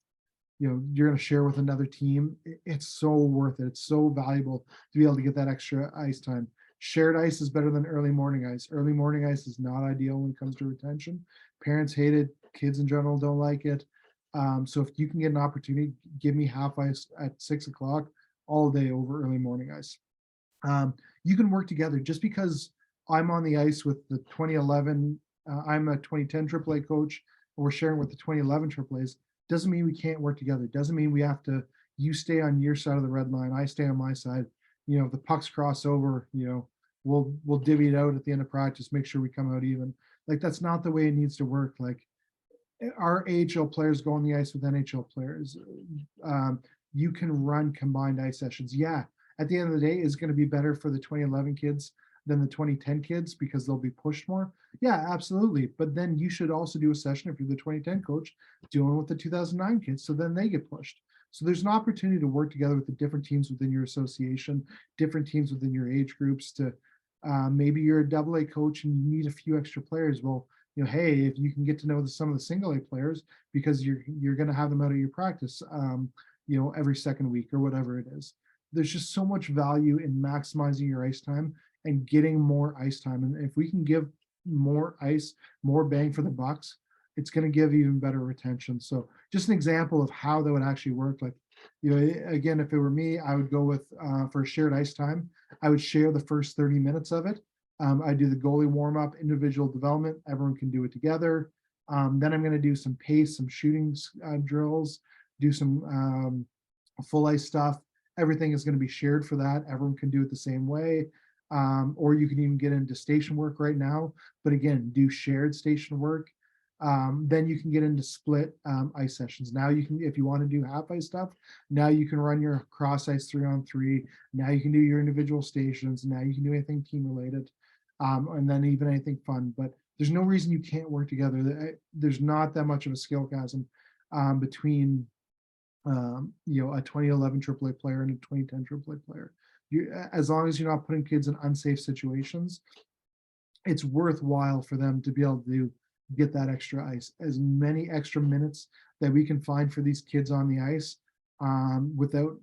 to share with another team, it's so worth it. It's so valuable to be able to get that extra ice time. Shared ice is better than early morning ice. Early morning ice is not ideal when it comes to retention. Parents hate it. Kids in general don't like it. So if you can get an opportunity, give me half ice at 6 o'clock all day over early morning ice. You can work together. Just because I'm on the ice with the 2011, I'm a 2010 AAA coach, and we're sharing with the 2011 AAAs, doesn't mean we can't work together. Doesn't mean we have to, you stay on your side of the red line, I stay on my side. If the pucks cross over, we'll divvy it out at the end of practice, make sure we come out even. Like, that's not the way it needs to work. Like, our AHL players go on the ice with NHL players. You can run combined ice sessions. Yeah, at the end of the day, it's going to be better for the 2011 kids than the 2010 kids because they'll be pushed more. Yeah, absolutely. But then you should also do a session if you're the 2010 coach dealing with the 2009 kids. So then they get pushed. So there's an opportunity to work together with the different teams within your association, different teams within your age groups to maybe you're a double A coach and you need a few extra players. Well, hey, if you can get to know some of the single A players because you're going to have them out of your practice, every second week or whatever it is. There's just so much value in maximizing your ice time and getting more ice time. And if we can give more ice, more bang for the bucks, it's going to give even better retention. So just an example of how that would actually work. Like, again, if it were me, I would go with for shared ice time. I would share the first 30 minutes of it. I do the goalie warm up, individual development. Everyone can do it together. Then I'm going to do some pace, some shooting drills, do some full ice stuff. Everything is going to be shared for that. Everyone can do it the same way. Or you can even get into station work right now. But again, do shared station work. Then you can get into split ice sessions. Now you can, if you want to do half ice stuff, now you can run your cross ice 3-on-3. Now you can do your individual stations. Now you can do anything team related. And then even anything fun. But there's no reason you can't work together. There's not that much of a skill chasm between a 2011 AAA player and a 2010 AAA player. As long as you're not putting kids in unsafe situations, it's worthwhile for them to be able to get that extra ice. As many extra minutes that we can find for these kids on the ice without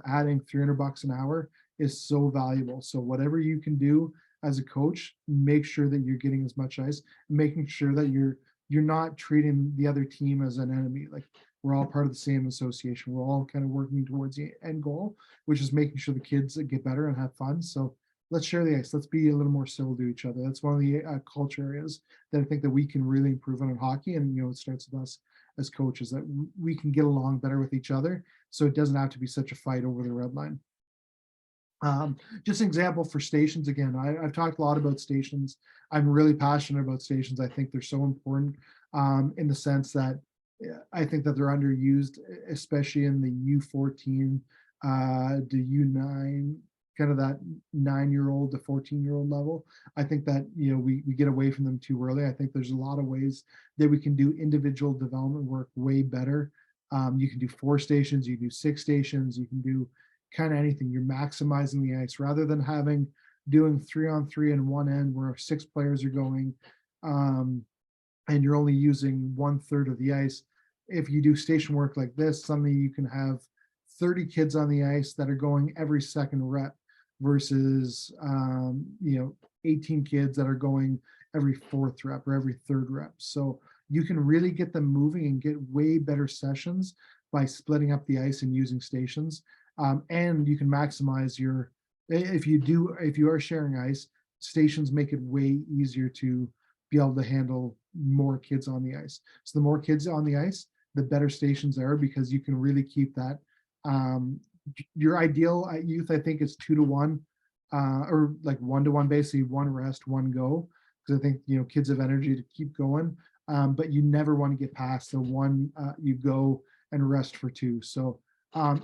adding $300 an hour is so valuable. So whatever you can do as a coach, make sure that you're getting as much ice, making sure that you're not treating the other team as an enemy. Like, we're all part of the same association. We're all kind of working towards the end goal, which is making sure the kids get better and have fun. So let's share the ice. Let's be a little more civil to each other. That's one of the culture areas that I think that we can really improve on in hockey. And, it starts with us as coaches, that we can get along better with each other. So it doesn't have to be such a fight over the red line. Just an example for stations. Again, I've talked a lot about stations. I'm really passionate about stations. I think they're so important in the sense that I think that they're underused, especially in the U14 to U9, kind of that 9-year-old to 14-year-old level. I think that we get away from them too early. I think there's a lot of ways that we can do individual development work way better. You can do 4 stations, you can do 6 stations, you can do kind of anything. You're maximizing the ice rather than doing 3-on-3 in one end where 6 players are going and you're only using 1/3 of the ice. If you do station work like this, something you can have 30 kids on the ice that are going every second rep versus 18 kids that are going every 4th rep or every 3rd rep. So you can really get them moving and get way better sessions by splitting up the ice and using stations. And you can maximize if you are sharing ice, stations make it way easier to be able to handle more kids on the ice. So the more kids on the ice, the better stations are, because you can really keep that. Your ideal at youth, I think, is 2-to-1 or like 1-to-1, basically 1 rest, 1 go. Because I think, kids have energy to keep going, but you never want to get past the 1 you go and rest for 2. So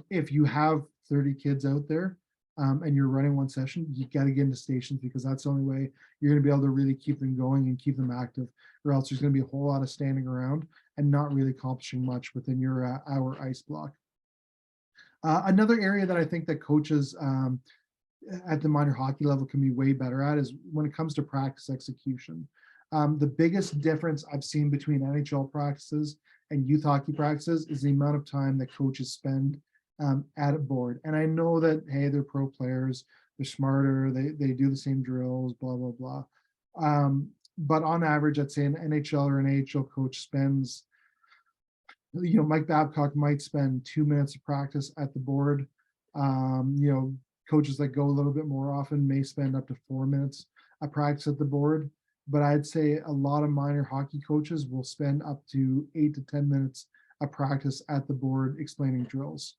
if you have 30 kids out there and you're running 1 session, you got to get into stations, because that's the only way you're going to be able to really keep them going and keep them active, or else there's going to be a whole lot of standing around and not really accomplishing much within your hour ice block. Another area that I think that coaches at the minor hockey level can be way better at is when it comes to practice execution. The biggest difference I've seen between NHL practices and youth hockey practices is the amount of time that coaches spend at a board. And I know that, hey, they're pro players, they're smarter, they do the same drills, blah, blah, blah. But on average, I'd say an NHL or an AHL coach spends, Mike Babcock might spend 2 minutes of practice at the board. Coaches that go a little bit more often may spend up to 4 minutes of practice at the board. But I'd say a lot of minor hockey coaches will spend up to 8 to 10 minutes of practice at the board explaining drills.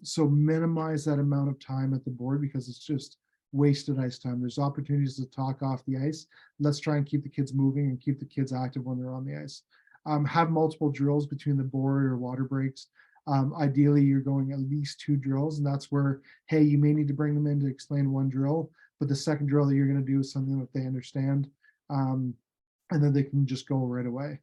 So minimize that amount of time at the board, because it's just wasted ice time. There's opportunities to talk off the ice. Let's try and keep the kids moving and keep the kids active when they're on the ice. Have multiple drills between the board or water breaks. Ideally, you're going at least 2 drills, and that's where, hey, you may need to bring them in to explain 1 drill, but the second drill that you're going to do is something that they understand, um, and then they can just go right away.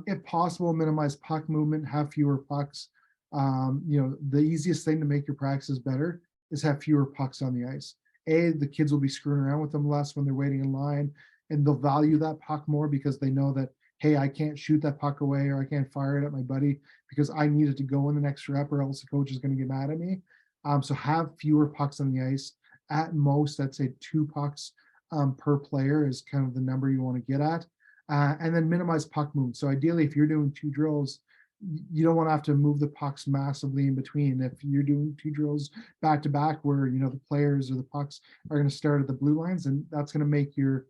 If possible, minimize puck movement, have fewer pucks. The easiest thing to make your practices better is have fewer pucks on the ice. The kids will be screwing around with them less when they're waiting in line, and they'll value that puck more because they know that, hey, I can't shoot that puck away, or I can't fire it at my buddy because I need it to go in the next rep, or else the coach is going to get mad at me. So have fewer pucks on the ice. At most, I'd say 2 pucks per player is kind of the number you want to get at. And then minimize puck movement. So ideally, if you're doing 2 drills, you don't want to have to move the pucks massively in between. If you're doing 2 drills back to back where the players or the pucks are going to start at the blue lines, and that's going to make your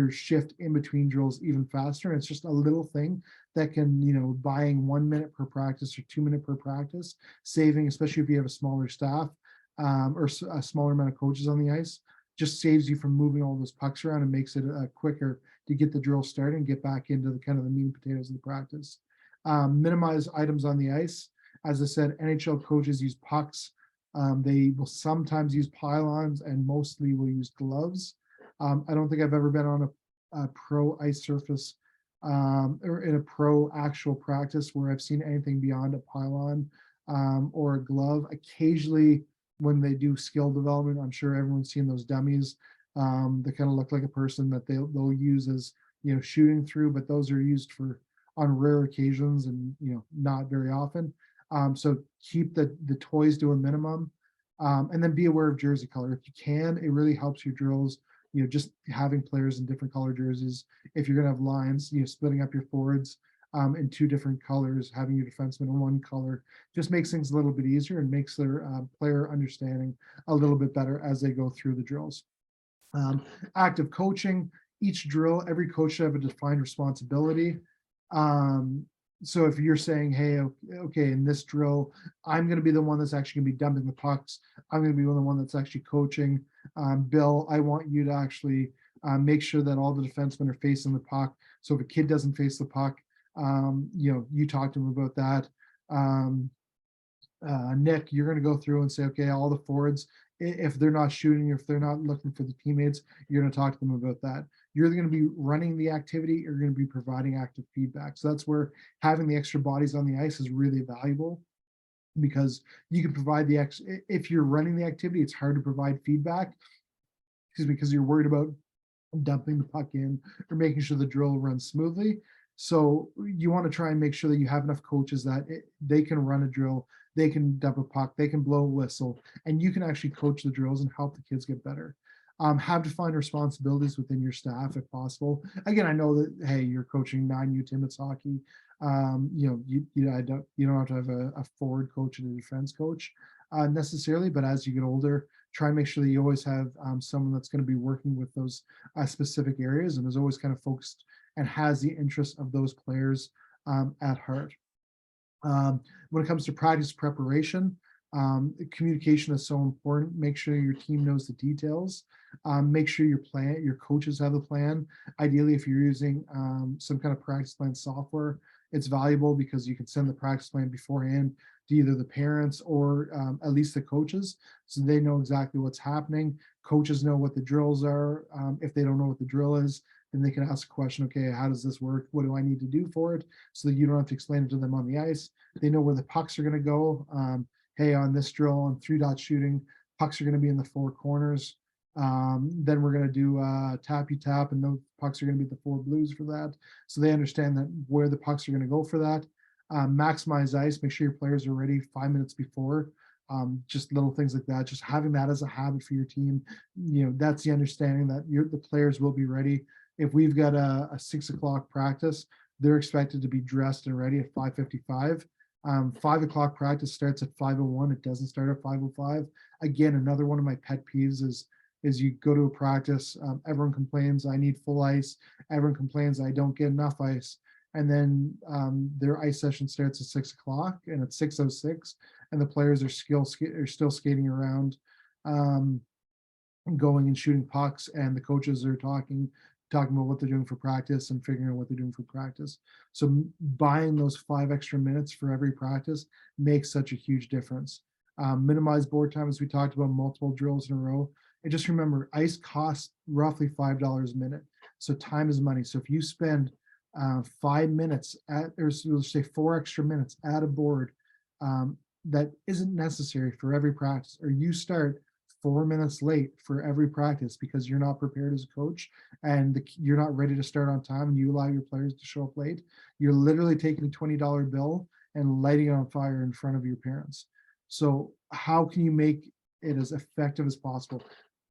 shift in between drills even faster. And it's just a little thing that can, buying 1 minute per practice or 2 minute per practice, saving, especially if you have a smaller staff, or a smaller amount of coaches on the ice, just saves you from moving all those pucks around and makes it quicker to get the drill started and get back into the kind of the meat and potatoes of the practice. Minimize items on the ice. As I said, NHL coaches use pucks. They will sometimes use pylons and mostly will use gloves. I don't think I've ever been on a pro ice surface, or in a pro actual practice where I've seen anything beyond a pylon, or a glove. Occasionally, when they do skill development, I'm sure everyone's seen those dummies that kind of look like a person that they'll use as shooting through, but those are used for on rare occasions and not very often. So keep the toys to a minimum, and then be aware of jersey color if you can. It really helps your drills. Just having players in different color jerseys. If you're going to have lines, splitting up your forwards in 2 different colors, having your defensemen in 1 color, just makes things a little bit easier and makes their player understanding a little bit better as they go through the drills. Active coaching. Each drill, every coach should have a defined responsibility. So if you're saying, hey, okay, in this drill, I'm going to be the one that's actually going to be dumping the pucks. I'm going to be the one that's actually coaching. Bill, I want you to actually make sure that all the defensemen are facing the puck. So if a kid doesn't face the puck, you talk to him about that. Nick, you're going to go through and say, okay, all the forwards, if they're not shooting, if they're not looking for the teammates, you're going to talk to them about that. You're going to be running the activity, you're going to be providing active feedback. So that's where having the extra bodies on the ice is really valuable, because you can provide if you're running the activity, it's hard to provide feedback, because you're worried about dumping the puck in or making sure the drill runs smoothly. So you want to try and make sure that you have enough coaches that they can run a drill, they can dump a puck, they can blow a whistle, and you can actually coach the drills and help the kids get better. Have defined responsibilities within your staff if possible. Again, I know that, hey, you're coaching 9U Timbits hockey. You don't have to have a forward coach and a defense coach necessarily, but as you get older, try and make sure that you always have someone that's going to be working with those specific areas and is always kind of focused and has the interest of those players at heart. When it comes to practice preparation, communication is so important. Make sure your team knows the details. Make sure your coaches have a plan. Ideally, if you're using some kind of practice plan software, it's valuable because you can send the practice plan beforehand to either the parents or at least the coaches, so they know exactly what's happening. Coaches know what the drills are. If they don't know what the drill is, then they can ask a question, okay, how does this work? What do I need to do for it? So that you don't have to explain it to them on the ice. They know where the pucks are going to go. Hey, on this drill, on 3-dot shooting, pucks are going to be in the 4 corners. Then we're going to do tappy tap, and those pucks are going to be the 4 blues for that. So they understand that where the pucks are going to go for that. Maximize ice, make sure your players are ready 5 minutes before. Just little things like that, just having that as a habit for your team. That's the understanding that the players will be ready. If we've got a 6 o'clock practice, they're expected to be dressed and ready at 5:55. 5 o'clock practice starts at 5:01. It doesn't start at 5:05. Again, another one of my pet peeves is you go to a practice, everyone complains, I need full ice. Everyone complains, I don't get enough ice. And then their ice session starts at 6 o'clock and it's 6:06, and the players are still skating around, going and shooting pucks, and the coaches are talking about what they're doing for practice and figuring out what they're doing for practice. So buying those 5 extra minutes for every practice makes such a huge difference. Minimize board time, as we talked about, multiple drills in a row. And just remember, ice costs roughly $5 a minute. So time is money. So if you spend 5 minutes at, or so let's say 4 extra minutes at a board that isn't necessary for every practice, or you start 4 minutes late for every practice because you're not prepared as a coach and you're not ready to start on time and you allow your players to show up late, you're literally taking a $20 bill and lighting it on fire in front of your parents. So how can you make it as effective as possible?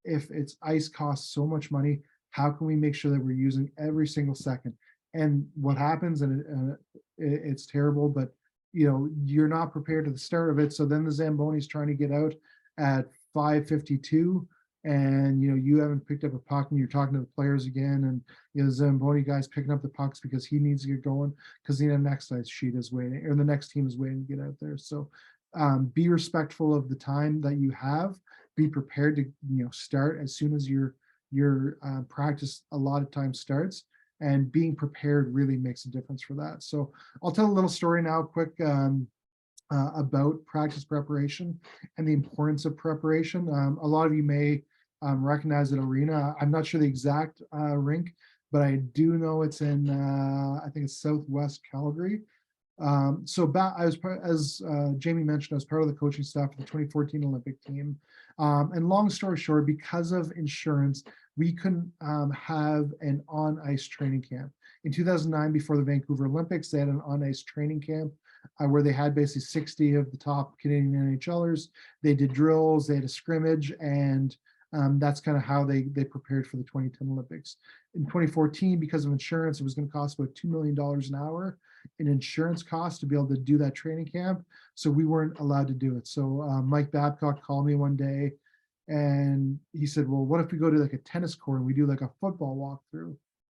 If it's ice costs so much money, how can we make sure that we're using every single second? And what happens, and it's terrible, but you're not prepared at the start of it. So then the Zamboni's trying to get out at 5:52, and you haven't picked up a puck, and you're talking to the players again, and the Zamboni guy's picking up the pucks because he needs to get going because the next ice sheet is waiting, or the next team is waiting to get out there. So be respectful of the time that you have. Be prepared to start as soon as your practice a lot of times starts, and being prepared really makes a difference for that. So I'll tell a little story now, quick, about practice preparation and the importance of preparation. A lot of you may recognize an arena. I'm not sure the exact rink, but I do know it's in, I think it's Southwest Calgary. So I was as Jamie mentioned, I was part of the coaching staff for the 2014 Olympic team. And long story short, because of insurance, we couldn't have an on-ice training camp. In 2009, before the Vancouver Olympics, they had an on-ice training camp where they had basically 60 of the top Canadian NHLers. They did drills, they had a scrimmage, and that's kind of how they prepared for the 2010 Olympics. In 2014, because of insurance, it was going to cost about $2 million an hour in insurance costs to be able to do that training camp. So we weren't allowed to do it. So Mike Babcock called me one day and he said, well, what if we go to like a tennis court and we do like a football walkthrough? I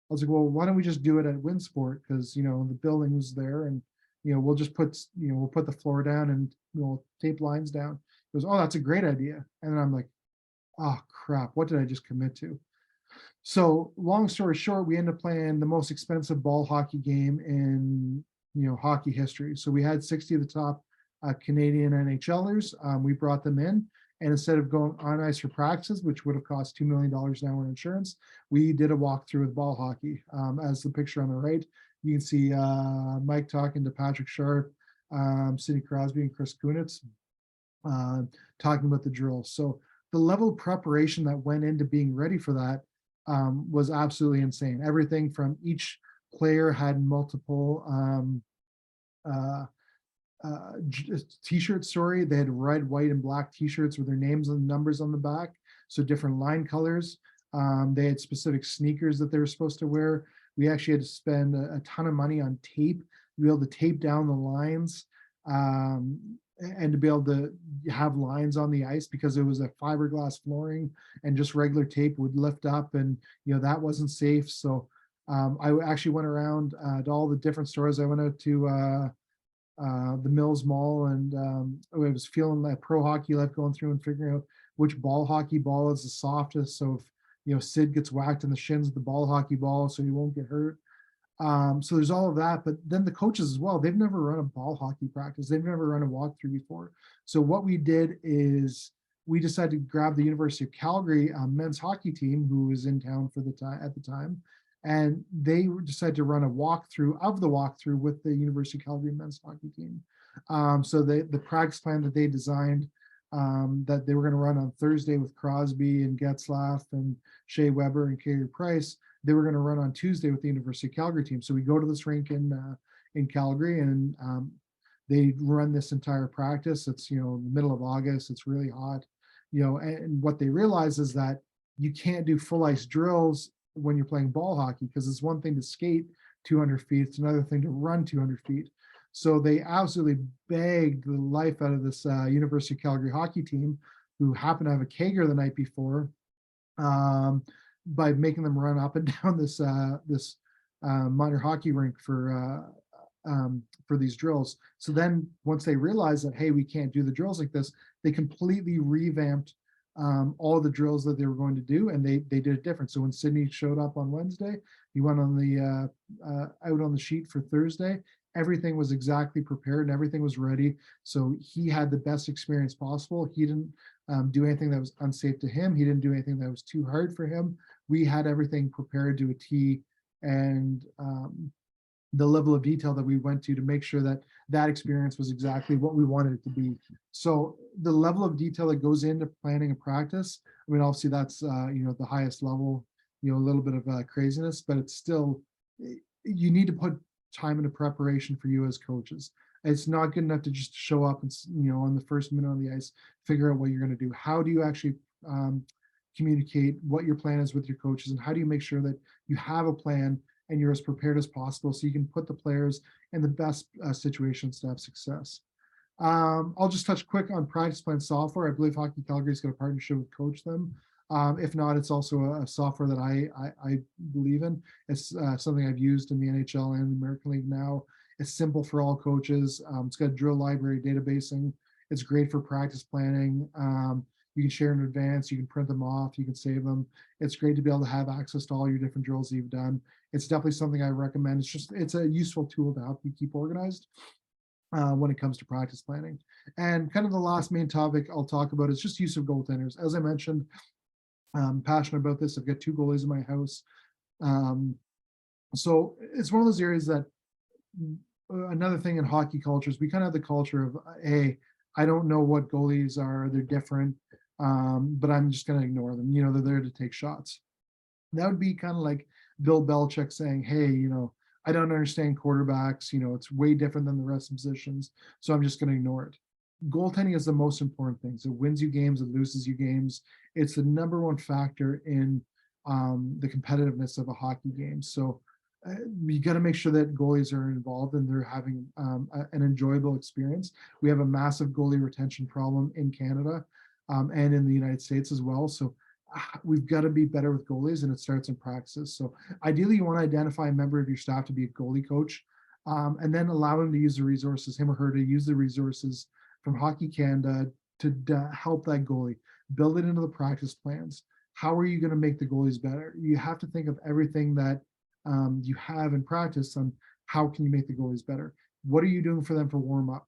was like, well, why don't we just do it at Winsport? Because, the building was there, and, we'll just put, we'll put the floor down and we'll tape lines down. He goes, oh, that's a great idea. And then I'm like, oh crap, what did I just commit to? So long story short, we ended up playing the most expensive ball hockey game in hockey history. So we had 60 of the top Canadian NHLers. We brought them in, and instead of going on ice for practices, which would have cost $2 million an hour in insurance, we did a walkthrough with ball hockey. As the picture on the right, you can see Mike talking to Patrick Sharp, Sidney Crosby, and Chris Kunitz talking about the drills. So the level of preparation that went into being ready for that was absolutely insane. Everything from each player had multiple t-shirts. Sorry, they had red, white, and black t-shirts with their names and numbers on the back, so different line colors. They had specific sneakers that they were supposed to wear. We actually had to spend a ton of money on tape to be able to tape down the lines, and to be able to have lines on the ice, because it was a fiberglass flooring and just regular tape would lift up, and that wasn't safe. So I actually went around to all the different stores. I went out to the Mills Mall, and I was feeling that pro hockey life, going through and figuring out which ball hockey ball is the softest. So if Sid gets whacked in the shins with the ball hockey ball, so he won't get hurt. So there's all of that, but then the coaches as well, they've never run a ball hockey practice. They've never run a walkthrough before. So what we did is we decided to grab the University of Calgary men's hockey team, who was in town for at the time, and they decided to run a walkthrough of the walkthrough with the University of Calgary men's hockey team. So the practice plan that they designed, that they were going to run on Thursday with Crosby and Getzlaff and Shea Weber and Carey Price, they were going to run on Tuesday with the University of Calgary team. So we go to this rink in Calgary, and they run this entire practice. It's the middle of August. It's really hot, and what they realize is that you can't do full ice drills when you're playing ball hockey, because it's one thing to skate 200 feet, it's another thing to run 200 feet. So they absolutely begged the life out of this University of Calgary hockey team, who happened to have a kegger the night before, by making them run up and down this minor hockey rink for these drills. So then once they realized that, hey, we can't do the drills like this, they completely revamped all the drills that they were going to do, and they did it different. So when Sydney showed up on Wednesday, he went on the out on the sheet for Thursday. Everything was exactly prepared and everything was ready. So he had the best experience possible. He didn't do anything that was unsafe to him. He didn't do anything that was too hard for him. We had everything prepared to a T, and the level of detail that we went to make sure that that experience was exactly what we wanted it to be. So the level of detail that goes into planning a practice, I mean, obviously that's the highest level, a little bit of craziness, but it's still, you need to put time into preparation for you as coaches. It's not good enough to just show up and on the first minute on the ice, figure out what you're going to do. How do you actually communicate what your plan is with your coaches, and how do you make sure that you have a plan and you're as prepared as possible so you can put the players in the best situations to have success. I'll just touch quick on practice plan software. I believe Hockey Calgary's got a partnership with Coach Them. If not, it's also a software that I believe in. It's something I've used in the NHL and the American League now. It's simple for all coaches. It's got drill library databasing. It's great for practice planning. You can share in advance, you can print them off, you can save them. It's great to be able to have access to all your different drills that you've done. It's definitely something I recommend. It's a useful tool to help you keep organized when it comes to practice planning. And kind of the last main topic I'll talk about is just use of goaltenders. As I mentioned, I'm passionate about this. I've got 2 goalies in my house. So it's one of those areas that another thing in hockey culture is we kind of have the culture of, hey, I don't know what goalies are, they're different, but I'm just going to ignore them. They're there to take shots. That would be kind of like Bill Belichick saying, hey, I don't understand quarterbacks, it's way different than the rest of positions, so I'm just going to ignore it. Goaltending is the most important thing. So it wins you games, it loses you games. It's the number one factor in the competitiveness of a hockey game. So you got to make sure that goalies are involved and they're having an enjoyable experience. We have a massive goalie retention problem in Canada and in the United States as well. So we've got to be better with goalies, and it starts in practices. So ideally, you want to identify a member of your staff to be a goalie coach, and then allow him to use the resources, him or her to use the resources from Hockey Canada to help that goalie, build it into the practice plans. How are you going to make the goalies better? You have to think of everything that you have in practice on how can you make the goalies better. What are you doing for them for warm up?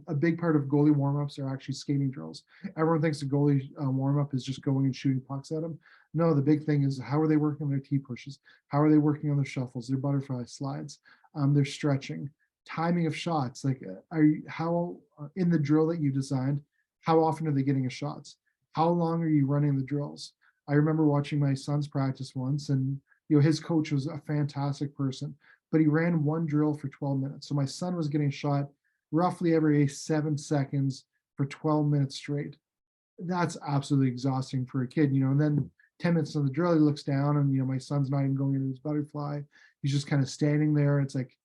A big part of goalie warm-ups are actually skating drills. Everyone thinks the goalie warm-up is just going and shooting pucks at them. No, the big thing is how are they working on their T-pushes? How are they working on their shuffles, their butterfly slides, their stretching, timing of shots? Like, how in the drill that you designed, how often are they getting a shots? How long are you running the drills? I remember watching my son's practice once, and his coach was a fantastic person, but he ran one drill for 12 minutes. So my son was getting shot roughly every 7 seconds for 12 minutes straight. That's absolutely exhausting for a kid, and then 10 minutes of the drill, he looks down and, my son's not even going into his butterfly. He's just kind of standing there. It's like,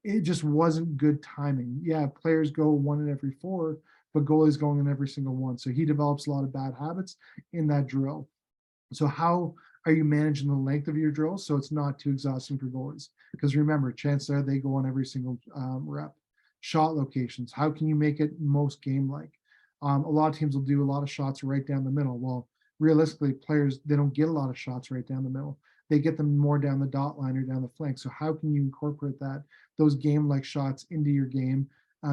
it just wasn't good timing. Yeah, players go 1 in every 4, but goalie's going in every single one. So he develops a lot of bad habits in that drill. So how are you managing the length of your drills so it's not too exhausting for goalies? Because remember, chances are they go on every single rep. Shot locations, how can you make it most game-like? A lot of teams will do a lot of shots right down the middle. Well, realistically, players, they don't get a lot of shots right down the middle. They get them more down the dot line or down the flank. So how can you incorporate those game-like shots into your game?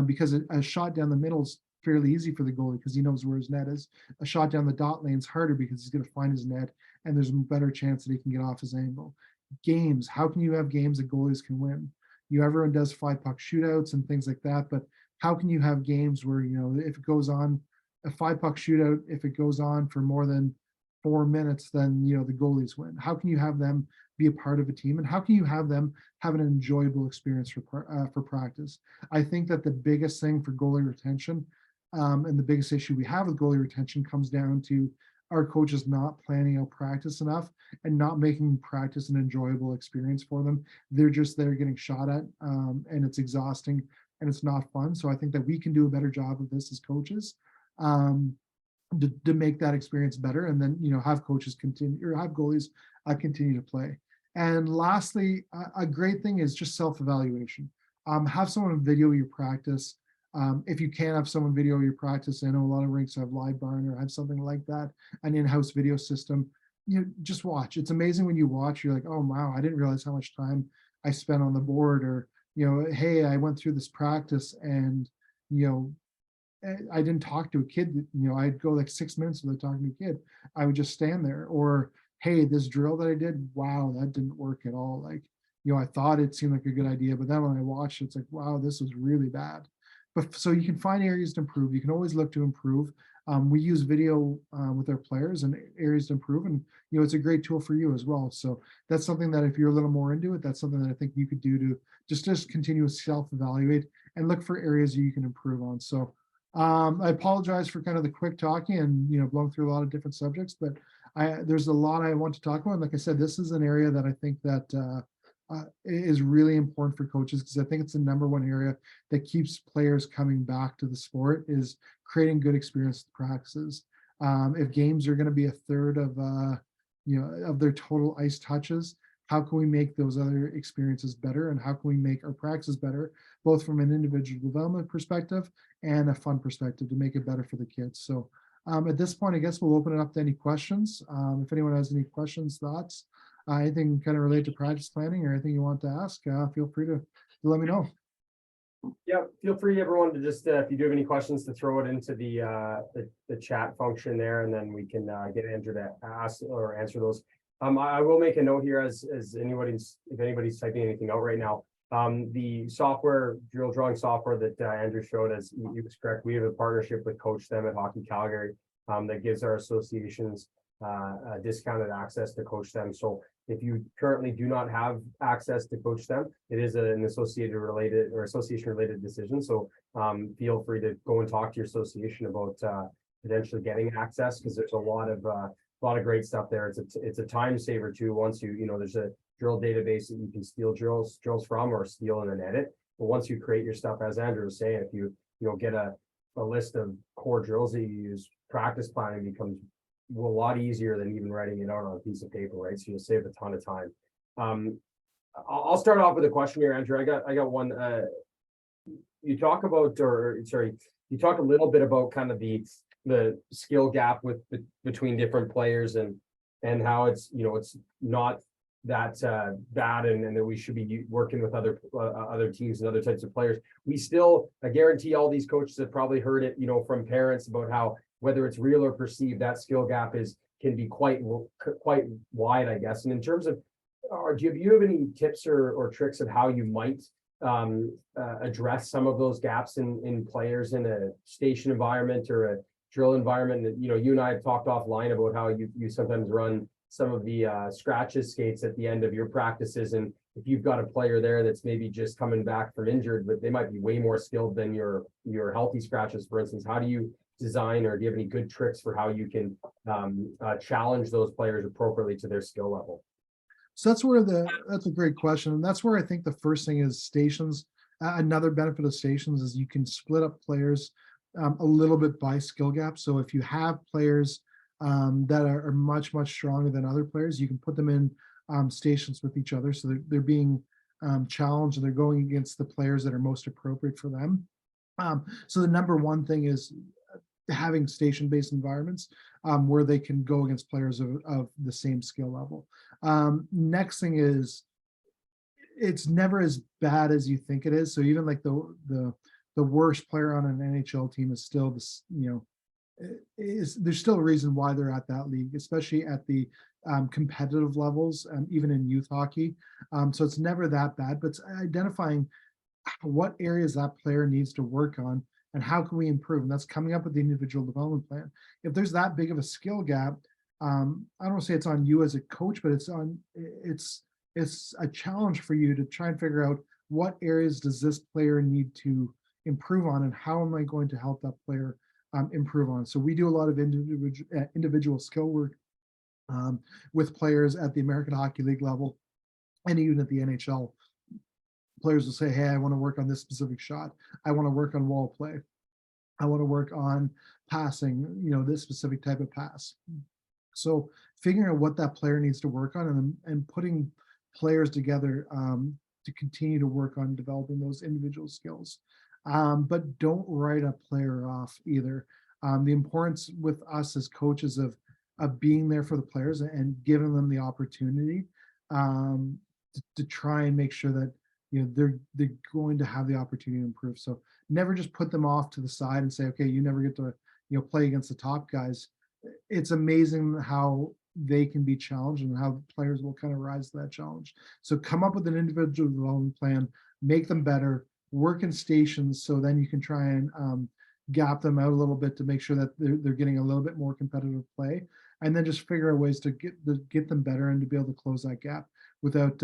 Because a shot down the middle is fairly easy for the goalie because he knows where his net is. A shot down the dot lane is harder because he's going to find his net, and there's a better chance that he can get off his angle. Games, how can you have games that goalies can win? Everyone does 5-puck shootouts and things like that, but how can you have games where, if it goes on a 5-puck shootout, if it goes on for more than 4 minutes, then, the goalies win? How can you have them be a part of a team? And how can you have them have an enjoyable experience for practice? I think that the biggest thing for goalie retention and the biggest issue we have with goalie retention comes down to our coaches not planning out practice enough and not making practice an enjoyable experience for them. They're just there getting shot at, and it's exhausting and it's not fun. So I think that we can do a better job of this as coaches to make that experience better, and then have coaches continue, or have goalies continue to play. And lastly, a great thing is just self-evaluation. Have someone video your practice. If you can't have someone video your practice, I know a lot of rinks have live barn or have something like that, an in-house video system. Just watch. It's amazing when you watch, you're like, oh wow, I didn't realize how much time I spent on the board, or hey, I went through this practice and I didn't talk to a kid. I'd go like 6 minutes without talking to a kid. I would just stand there. Or, hey, this drill that I did, wow, that didn't work at all. Like, I thought it seemed like a good idea, but then when I watched, it's like, wow, this was really bad. But so you can find areas to improve. You can always look to improve. We use video with our players and areas to improve, and it's a great tool for you as well. So that's something that if you're a little more into it, that's something that I think you could do to just continue to self-evaluate and look for areas you can improve on. So I apologize for kind of the quick talking and blowing through a lot of different subjects, but there's a lot I want to talk about. And like I said, this is an area that I think that is really important for coaches, because I think it's the number one area that keeps players coming back to the sport, is creating good experience practices. If games are going to be a third of their total ice touches, how can we make those other experiences better, and how can we make our practices better, both from an individual development perspective and a fun perspective, to make it better for the kids. So at this point, I guess we'll open it up to any questions. If anyone has any questions, thoughts, anything kind of related to practice planning, or anything you want to ask, feel free to let me know. Yeah, feel free, everyone, to just if you do have any questions, to throw it into the chat function there, and then we can get Andrew to ask or answer those. I will make a note here, as if anybody's typing anything out right now. The software, drill drawing software that Andrew showed, as he was correct, we have a partnership with Coach Them at Hockey Calgary that gives our associations discounted access to Coach Them. So if you currently do not have access to Coach Them, it is an association related decision. So feel free to go and talk to your association about potentially getting access, because there's a lot of great stuff there. It's a time saver too. Once there's a drill database that you can steal drills from, or steal and then edit. But once you create your stuff, as Andrew was saying, if you get a list of core drills that you use, practice planning becomes a lot easier than even writing it out on a piece of paper, right? So you'll save a ton of time. I'll start off with a question here, Andrew. I got one. You talk a little bit about kind of the skill gap between different players, and how it's not that bad, and that we should be working with other teams and other types of players. I guarantee all these coaches have probably heard it from parents about how, whether it's real or perceived, that skill gap can be quite wide, I guess. And in terms of, do you have any tips or tricks of how you might address some of those gaps in players in a station environment or a drill environment? That you and I have talked offline about how you sometimes run some of the scratches skates at the end of your practices, and if you've got a player there that's maybe just coming back from injured, but they might be way more skilled than your healthy scratches, for instance, how do you design, or do you have any good tricks for how you can challenge those players appropriately to their skill level? So that's a great question. And that's where I think the first thing is stations. Another benefit of stations is you can split up players a little bit by skill gap. So if you have players that are much, much stronger than other players, you can put them in stations with each other. So they're being challenged, and they're going against the players that are most appropriate for them. So the number one thing is having station-based environments where they can go against players of the same skill level. Next thing is, it's never as bad as you think it is. So even like the worst player on an NHL team is still this, there's still a reason why they're at that league, especially at the competitive levels, even in youth hockey. So it's never that bad, but it's identifying what areas that player needs to work on and how can we improve. And that's coming up with the individual development plan. If there's that big of a skill gap, I don't want to say it's on you as a coach, but it's a challenge for you to try and figure out what areas does this player need to improve on, and how am I going to help that player improve on. So we do a lot of individual skill work with players at the American Hockey League level, and even at the NHL. Players will say, hey, I want to work on this specific shot. I want to work on wall play. I want to work on passing, this specific type of pass. So figuring out what that player needs to work on, and putting players together to continue to work on developing those individual skills. But don't write a player off either. The importance with us as coaches of being there for the players and giving them the opportunity to try and make sure that they're going to have the opportunity to improve. So never just put them off to the side and say, okay, you never get to, play against the top guys. It's amazing how they can be challenged and how players will kind of rise to that challenge. So come up with an individual development plan, make them better, work in stations, so then you can try and gap them out a little bit to make sure that they're getting a little bit more competitive play, and then just figure out ways to get them better and to be able to close that gap without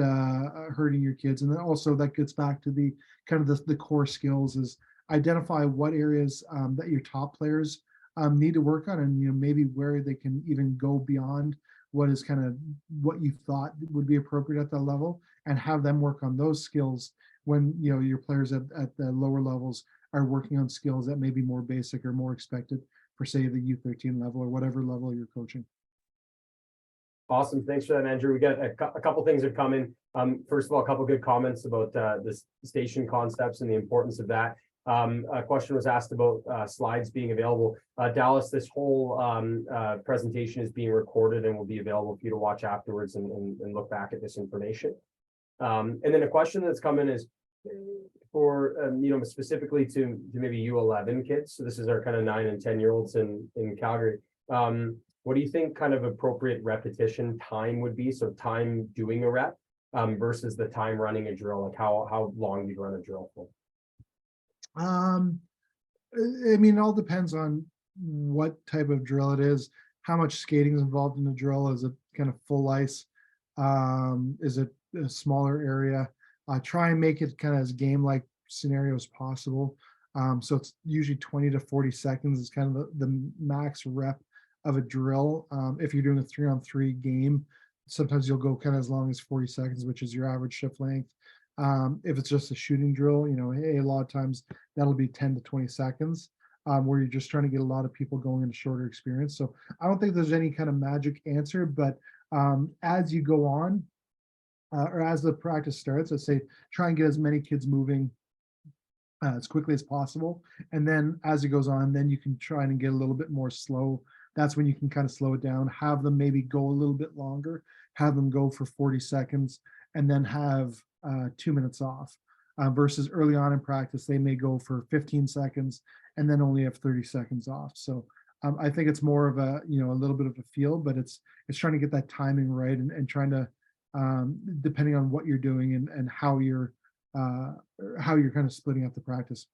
hurting your kids. And then also that gets back to the kind of the core skills is identify what areas that your top players need to work on, and maybe where they can even go beyond what is kind of what you thought would be appropriate at that level, and have them work on those skills when your players at the lower levels are working on skills that may be more basic or more expected for, say, the U13 level or whatever level you're coaching. Awesome. Thanks for that, Andrew. We got a couple things have come in. First of all, a couple good comments about the station concepts and the importance of that. A question was asked about slides being available. Dallas, this whole presentation is being recorded and will be available for you to watch afterwards and look back at this information. And then a question that's come in is for specifically to maybe U11 kids. So this is our kind of 9 and 10-year-olds in Calgary. What do you think kind of appropriate repetition time would be? So time doing a rep versus the time running a drill. Like how long do you run a drill for? I mean, it all depends on what type of drill it is, how much skating is involved in the drill. Is it kind of full ice? Is it a smaller area? Try and make it kind of as game-like scenario as possible. So it's usually 20 to 40 seconds is kind of the max rep of a drill. If you're doing a 3-on-3 game, sometimes you'll go kind of as long as 40 seconds, which is your average shift length. If it's just a shooting drill, a lot of times that'll be 10 to 20 seconds, where you're just trying to get a lot of people going in a shorter experience. So I don't think there's any kind of magic answer, but as you go on, or as the practice starts, I'd say try and get as many kids moving as quickly as possible. And then as it goes on, then you can try and get a little bit more slow. That's when you can kind of slow it down, have them maybe go a little bit longer, have them go for 40 seconds, and then have 2 minutes off. Versus early on in practice, they may go for 15 seconds and then only have 30 seconds off. So I think it's more of a little bit of a feel, but it's trying to get that timing right and trying to depending on what you're doing and how you're kind of splitting up the practice.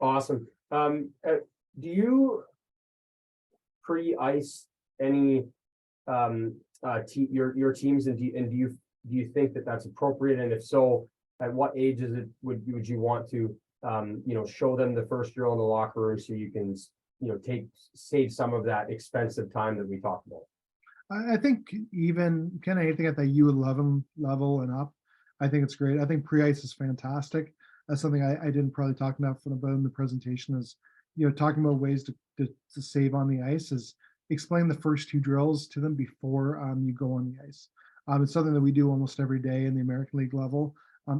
Awesome. Do you pre-ice any your teams, and do you think that that's appropriate? And if so, at what age is it would you want to show them the first drill in the locker room so you can save some of that expensive time that we talked about? I think even kind of anything at the U11 level and up, I think it's great. I think pre-ice is fantastic. That's something I didn't probably talk enough about in the presentation is, talking about ways to save on the ice is explain the first 2 drills to them before you go on the ice. It's something that we do almost every day in the American League level.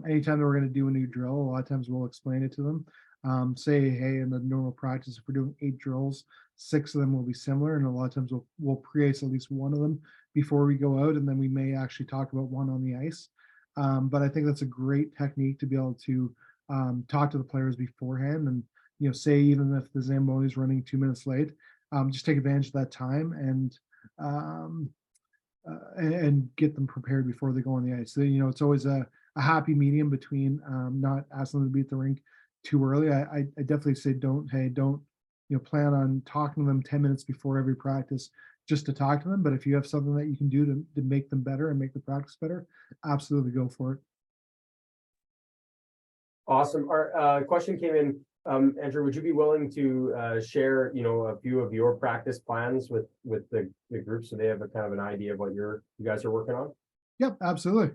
Anytime that we're going to do a new drill, a lot of times we'll explain it to them. Say, hey, in the normal practice, if we're doing 8 drills, 6 of them will be similar, and a lot of times we'll pre-ice at least one of them before we go out, and then we may actually talk about one on the ice. But I think that's a great technique to be able to talk to the players beforehand, and say even if the Zamboni is running 2 minutes late, just take advantage of that time and get them prepared before they go on the ice. So, it's always a happy medium between not asking them to be at the rink too early. I definitely say don't plan on talking to them 10 minutes before every practice just to talk to them. But if you have something that you can do to make them better and make the practice better, absolutely go for it. Awesome. Our question came in. Andrew, would you be willing to share, a few of your practice plans with the group so they have a kind of an idea of what you guys are working on? Yep, absolutely.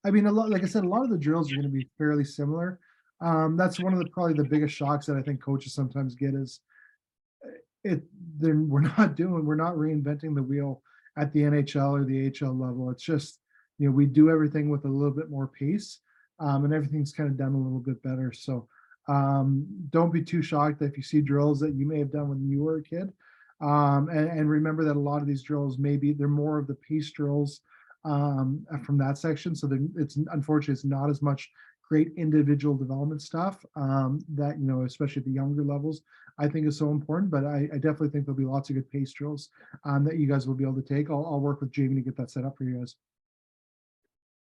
I mean, like I said, a lot of the drills are going to be fairly similar. That's one of probably the biggest shocks that I think coaches sometimes get is we're not reinventing the wheel at the NHL or the AHL level. It's just, we do everything with a little bit more pace, and everything's kind of done a little bit better. So don't be too shocked if you see drills that you may have done when you were a kid. And remember that a lot of these drills, maybe they're more of the pace drills from that section. So it's unfortunately it's not as much great individual development stuff that, especially at the younger levels, I think is so important. But I definitely think there'll be lots of good pace drills that you guys will be able to take. I'll work with Jamie to get that set up for you guys.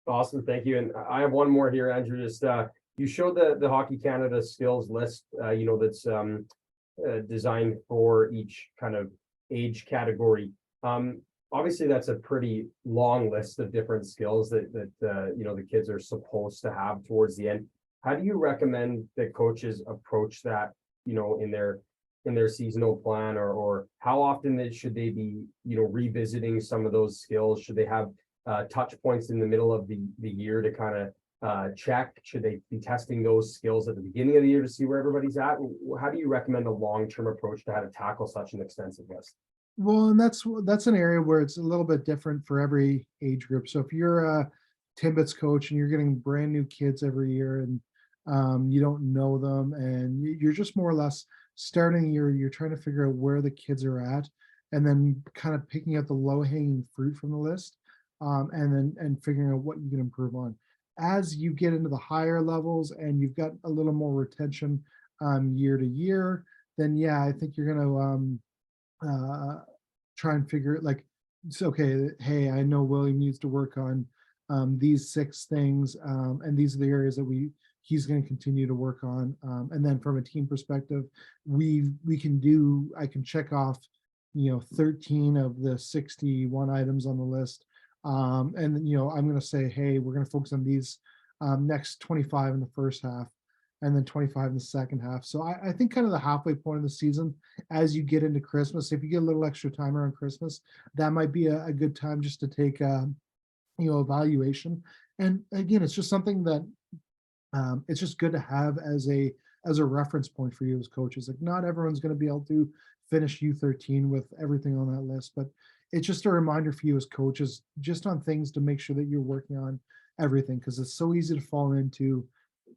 Awesome, thank you. And I have one more here, Andrew. Just you showed the Hockey Canada skills list, that's designed for each kind of age category. Obviously, that's a pretty long list of different skills that the kids are supposed to have towards the end. How do you recommend that coaches approach that, in their seasonal plan, or how often should they be, revisiting some of those skills? Should they have touch points in the middle of the year to kind of check? Should they be testing those skills at the beginning of the year to see where everybody's at? How do you recommend a long-term approach to how to tackle such an extensive list? Well, and that's an area where it's a little bit different for every age group. So if you're a Timbits coach and you're getting brand new kids every year, and you don't know them, and you're just more or less starting you're trying to figure out where the kids are at, and then kind of picking out the low hanging fruit from the list, and figuring out what you can improve on. As you get into the higher levels and you've got a little more retention year to year, then yeah, I think you're going to try and figure it, like, it's okay, hey, I know William needs to work on these 6 things, and these are the areas that he's going to continue to work on, and then from a team perspective, I can check off 13 of the 61 items on the list, and then I'm going to say, hey, we're going to focus on these next 25 in the first half, and then 25 in the second half. So I think kind of the halfway point of the season, as you get into Christmas, if you get a little extra time around Christmas, that might be a good time just to take evaluation. And again, it's just something that it's just good to have as a reference point for you as coaches. Like, not everyone's going to be able to finish U13 with everything on that list, but it's just a reminder for you as coaches, just on things to make sure that you're working on everything, because it's so easy to fall into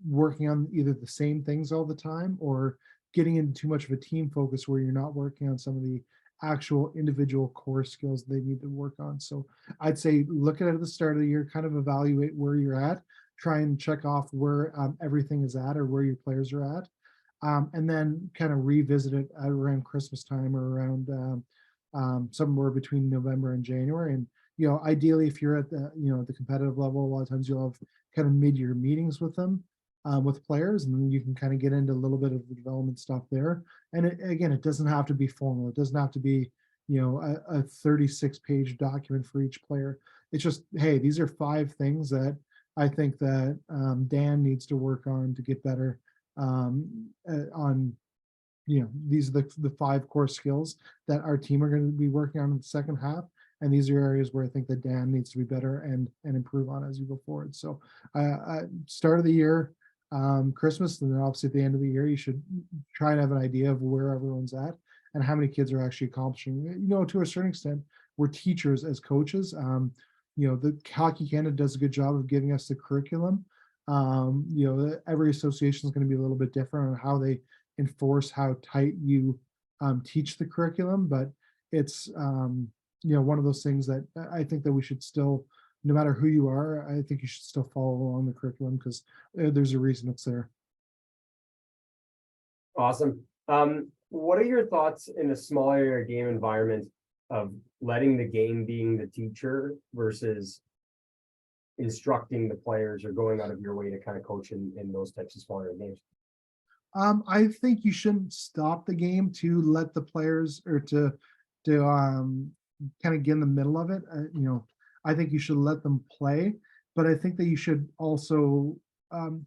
working on either the same things all the time, or getting into too much of a team focus where you're not working on some of the actual individual core skills they need to work on. So I'd say look at it at the start of the year, kind of evaluate where you're at, try and check off where everything is at, or where your players are at, and then kind of revisit it around Christmas time, or around somewhere between November and January. And ideally, if you're at the competitive level, a lot of times you'll have kind of mid-year meetings with them, with players, and then you can kind of get into a little bit of the development stuff there. And again, it doesn't have to be formal. It doesn't have to be a 36-page document for each player. It's just, hey, these are 5 things that I think that Dan needs to work on to get better on. These are the 5 core skills that our team are going to be working on in the second half. And these are areas where I think that Dan needs to be better and improve on as you go forward. So start of the year, Christmas, and then obviously at the end of the year, you should try and have an idea of where everyone's at and how many kids are actually accomplishing. To a certain extent, we're teachers as coaches. The Hockey Canada does a good job of giving us the curriculum. Every association is going to be a little bit different on how they enforce how tight you teach the curriculum, but it's one of those things that I think that we should still, no matter who you are, I think you should still follow along the curriculum, because there's a reason it's there. Awesome. What are your thoughts in a smaller game environment of letting the game being the teacher versus instructing the players, or going out of your way to kind of coach in those types of smaller games? I think you shouldn't stop the game to let the players, or to kind of get in the middle of it. I think you should let them play, but I think that you should also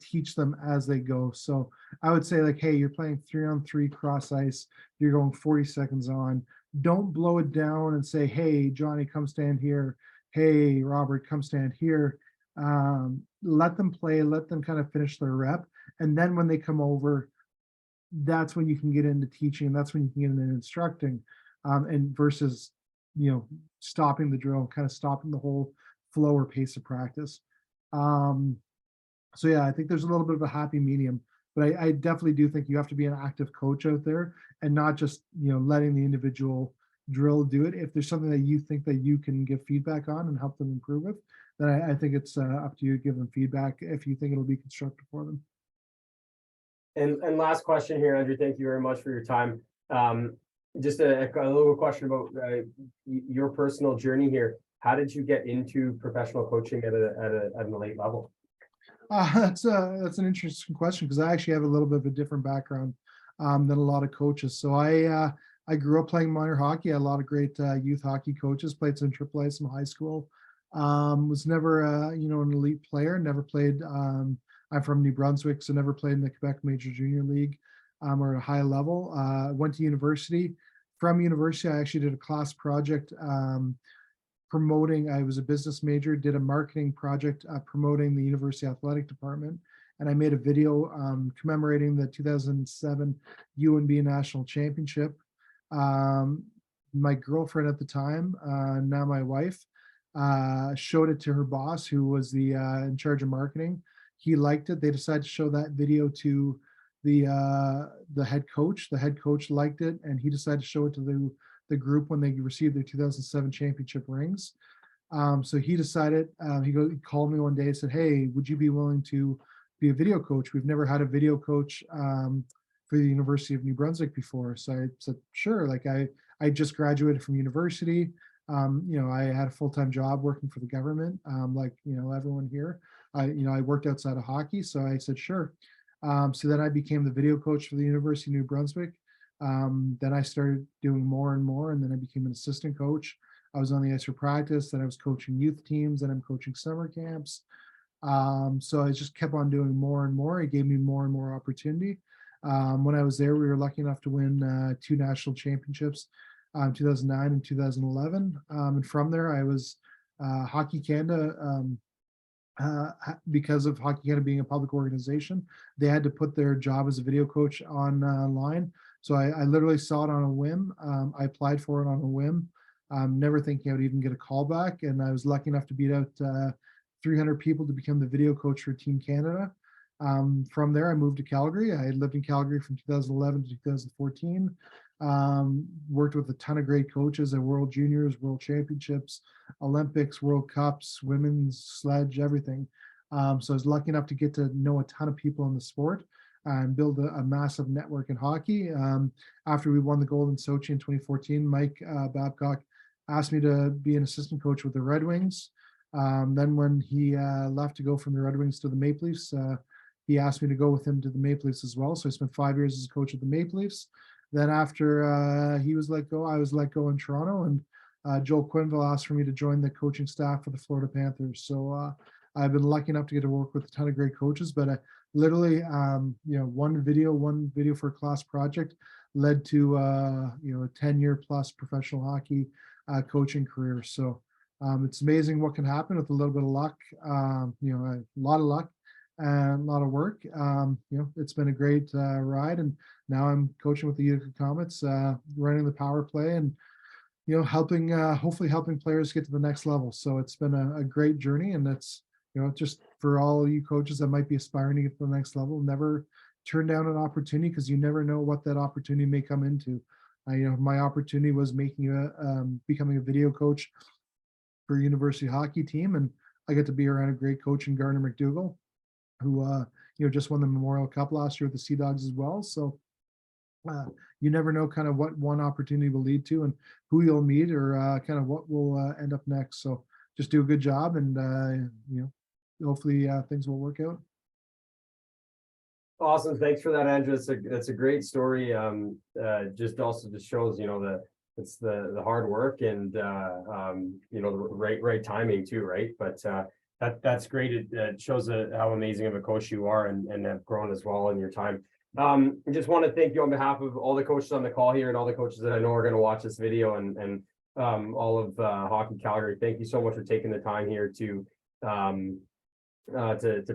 teach them as they go. So I would say, like, hey, you're playing 3-on-3 cross ice, you're going 40 seconds on. Don't blow it down and say, hey, Johnny, come stand here. Hey, Robert, come stand here. Let them play, let them kind of finish their rep. And then when they come over, that's when you can get into teaching, and that's when you can get into instructing, and versus, stopping the drill, kind of stopping the whole flow or pace of practice. So yeah, I think there's a little bit of a happy medium, but I definitely do think you have to be an active coach out there, and not just, letting the individual drill, do it. If there's something that you think that you can give feedback on and help them improve it, then I think it's up to you to give them feedback if you think it'll be constructive for them. And last question here, Andrew, thank you very much for your time. Just a little question about your personal journey here. How did you get into professional coaching at an elite level? That's an interesting question because I actually have a little bit of a different background than a lot of coaches. So I grew up playing minor hockey. I had a lot of great youth hockey coaches. Played some AAA, some high school. Was never an elite player. Never played. I'm from New Brunswick, so never played in the Quebec Major Junior League or at a high level. Went to university. From university, I actually did a class project promoting. I was a business major, did a marketing project promoting the university athletic department, and I made a video commemorating the 2007 UNB National Championship. My girlfriend at the time, now my wife, showed it to her boss, who was the in charge of marketing. He liked it. They decided to show that video to the head coach. The head coach liked it, and he decided to show it to the group when they received their 2007 championship rings. So he decided, he called me one day and said, "Hey, would you be willing to be a video coach? We've never had a video coach for the University of New Brunswick before." So I said, "Sure." Like I just graduated from university. I had a full-time job working for the government, like everyone here. I worked outside of hockey, so I said, "Sure." So then I became the video coach for the University of New Brunswick. Then I started doing more and more, and then I became an assistant coach. I was on the ice for practice, then I was coaching youth teams, then I'm coaching summer camps. So I just kept on doing more and more. It gave me more and more opportunity. When I was there, we were lucky enough to win 2 national championships, 2009 and 2011. And from there, I was Hockey Canada. Because of Hockey Canada being a public organization, they had to put their job as a video coach online. So I literally saw it on a whim. I applied for it on a whim, never thinking I would even get a call back. And I was lucky enough to beat out 300 people to become the video coach for Team Canada. From there, I moved to Calgary. I had lived in Calgary from 2011 to 2014. Worked with a ton of great coaches at World Juniors, World Championships, Olympics, World Cups, women's sledge, everything. So I was lucky enough to get to know a ton of people in the sport and build a massive network in hockey. After we won the gold in Sochi in 2014, Mike Babcock asked me to be an assistant coach with the Red Wings. Then when he left to go from the Red Wings to the Maple Leafs, he asked me to go with him to the Maple Leafs as well. So I spent 5 years as a coach at the Maple Leafs. Then after he was let go, I was let go in Toronto, and Joel Quenneville asked for me to join the coaching staff for the Florida Panthers. So I've been lucky enough to get to work with a ton of great coaches, but literally, one video for a class project led to a 10-year plus professional hockey coaching career. So it's amazing what can happen with a little bit of luck, a lot of luck and a lot of work. It's been a great ride, and now I'm coaching with the Utica Comets, running the power play, and helping hopefully helping players get to the next level. So it's been a great journey, and that's just for all you coaches that might be aspiring to get to the next level, never turn down an opportunity, because you never know what that opportunity may come into. My opportunity was becoming a video coach for a university hockey team, and I get to be around a great coach in Gardner McDougall, who just won the Memorial Cup last year with the Sea Dogs as well. So you never know kind of what one opportunity will lead to, and who you'll meet, or kind of what will end up next. So just do a good job, and hopefully things will work out. Awesome. Thanks for that, Andrew. That's a great story. Just shows, it's the hard work and, the right timing too, right? But that's great. It shows how amazing of a coach you are, and have grown as well in your time. I just want to thank you on behalf of all the coaches on the call here, and all the coaches that I know are going to watch this video, and all of Hockey Calgary. Thank you so much for taking the time here to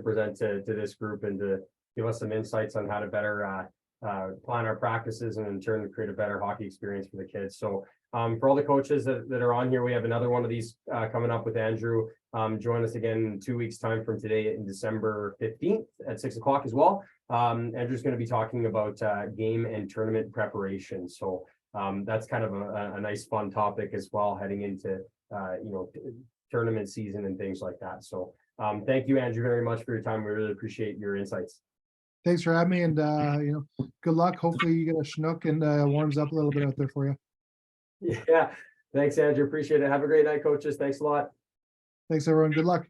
present to this group, and to give us some insights on how to better plan our practices, and in turn create a better hockey experience for the kids. So for all the coaches that are on here, we have another one of these coming up with Andrew. Join us again in 2 weeks time from today, in December 15th at 6 o'clock as well. Andrew's going to be talking about game and tournament preparation. So that's kind of a nice fun topic as well, heading into, tournament season and things like that. So thank you, Andrew, very much for your time. We really appreciate your insights. Thanks for having me, and good luck. Hopefully you get a Chinook and warms up a little bit out there for you. Yeah, thanks, Andrew. Appreciate it. Have a great night, coaches. Thanks a lot. Thanks, everyone. Good luck.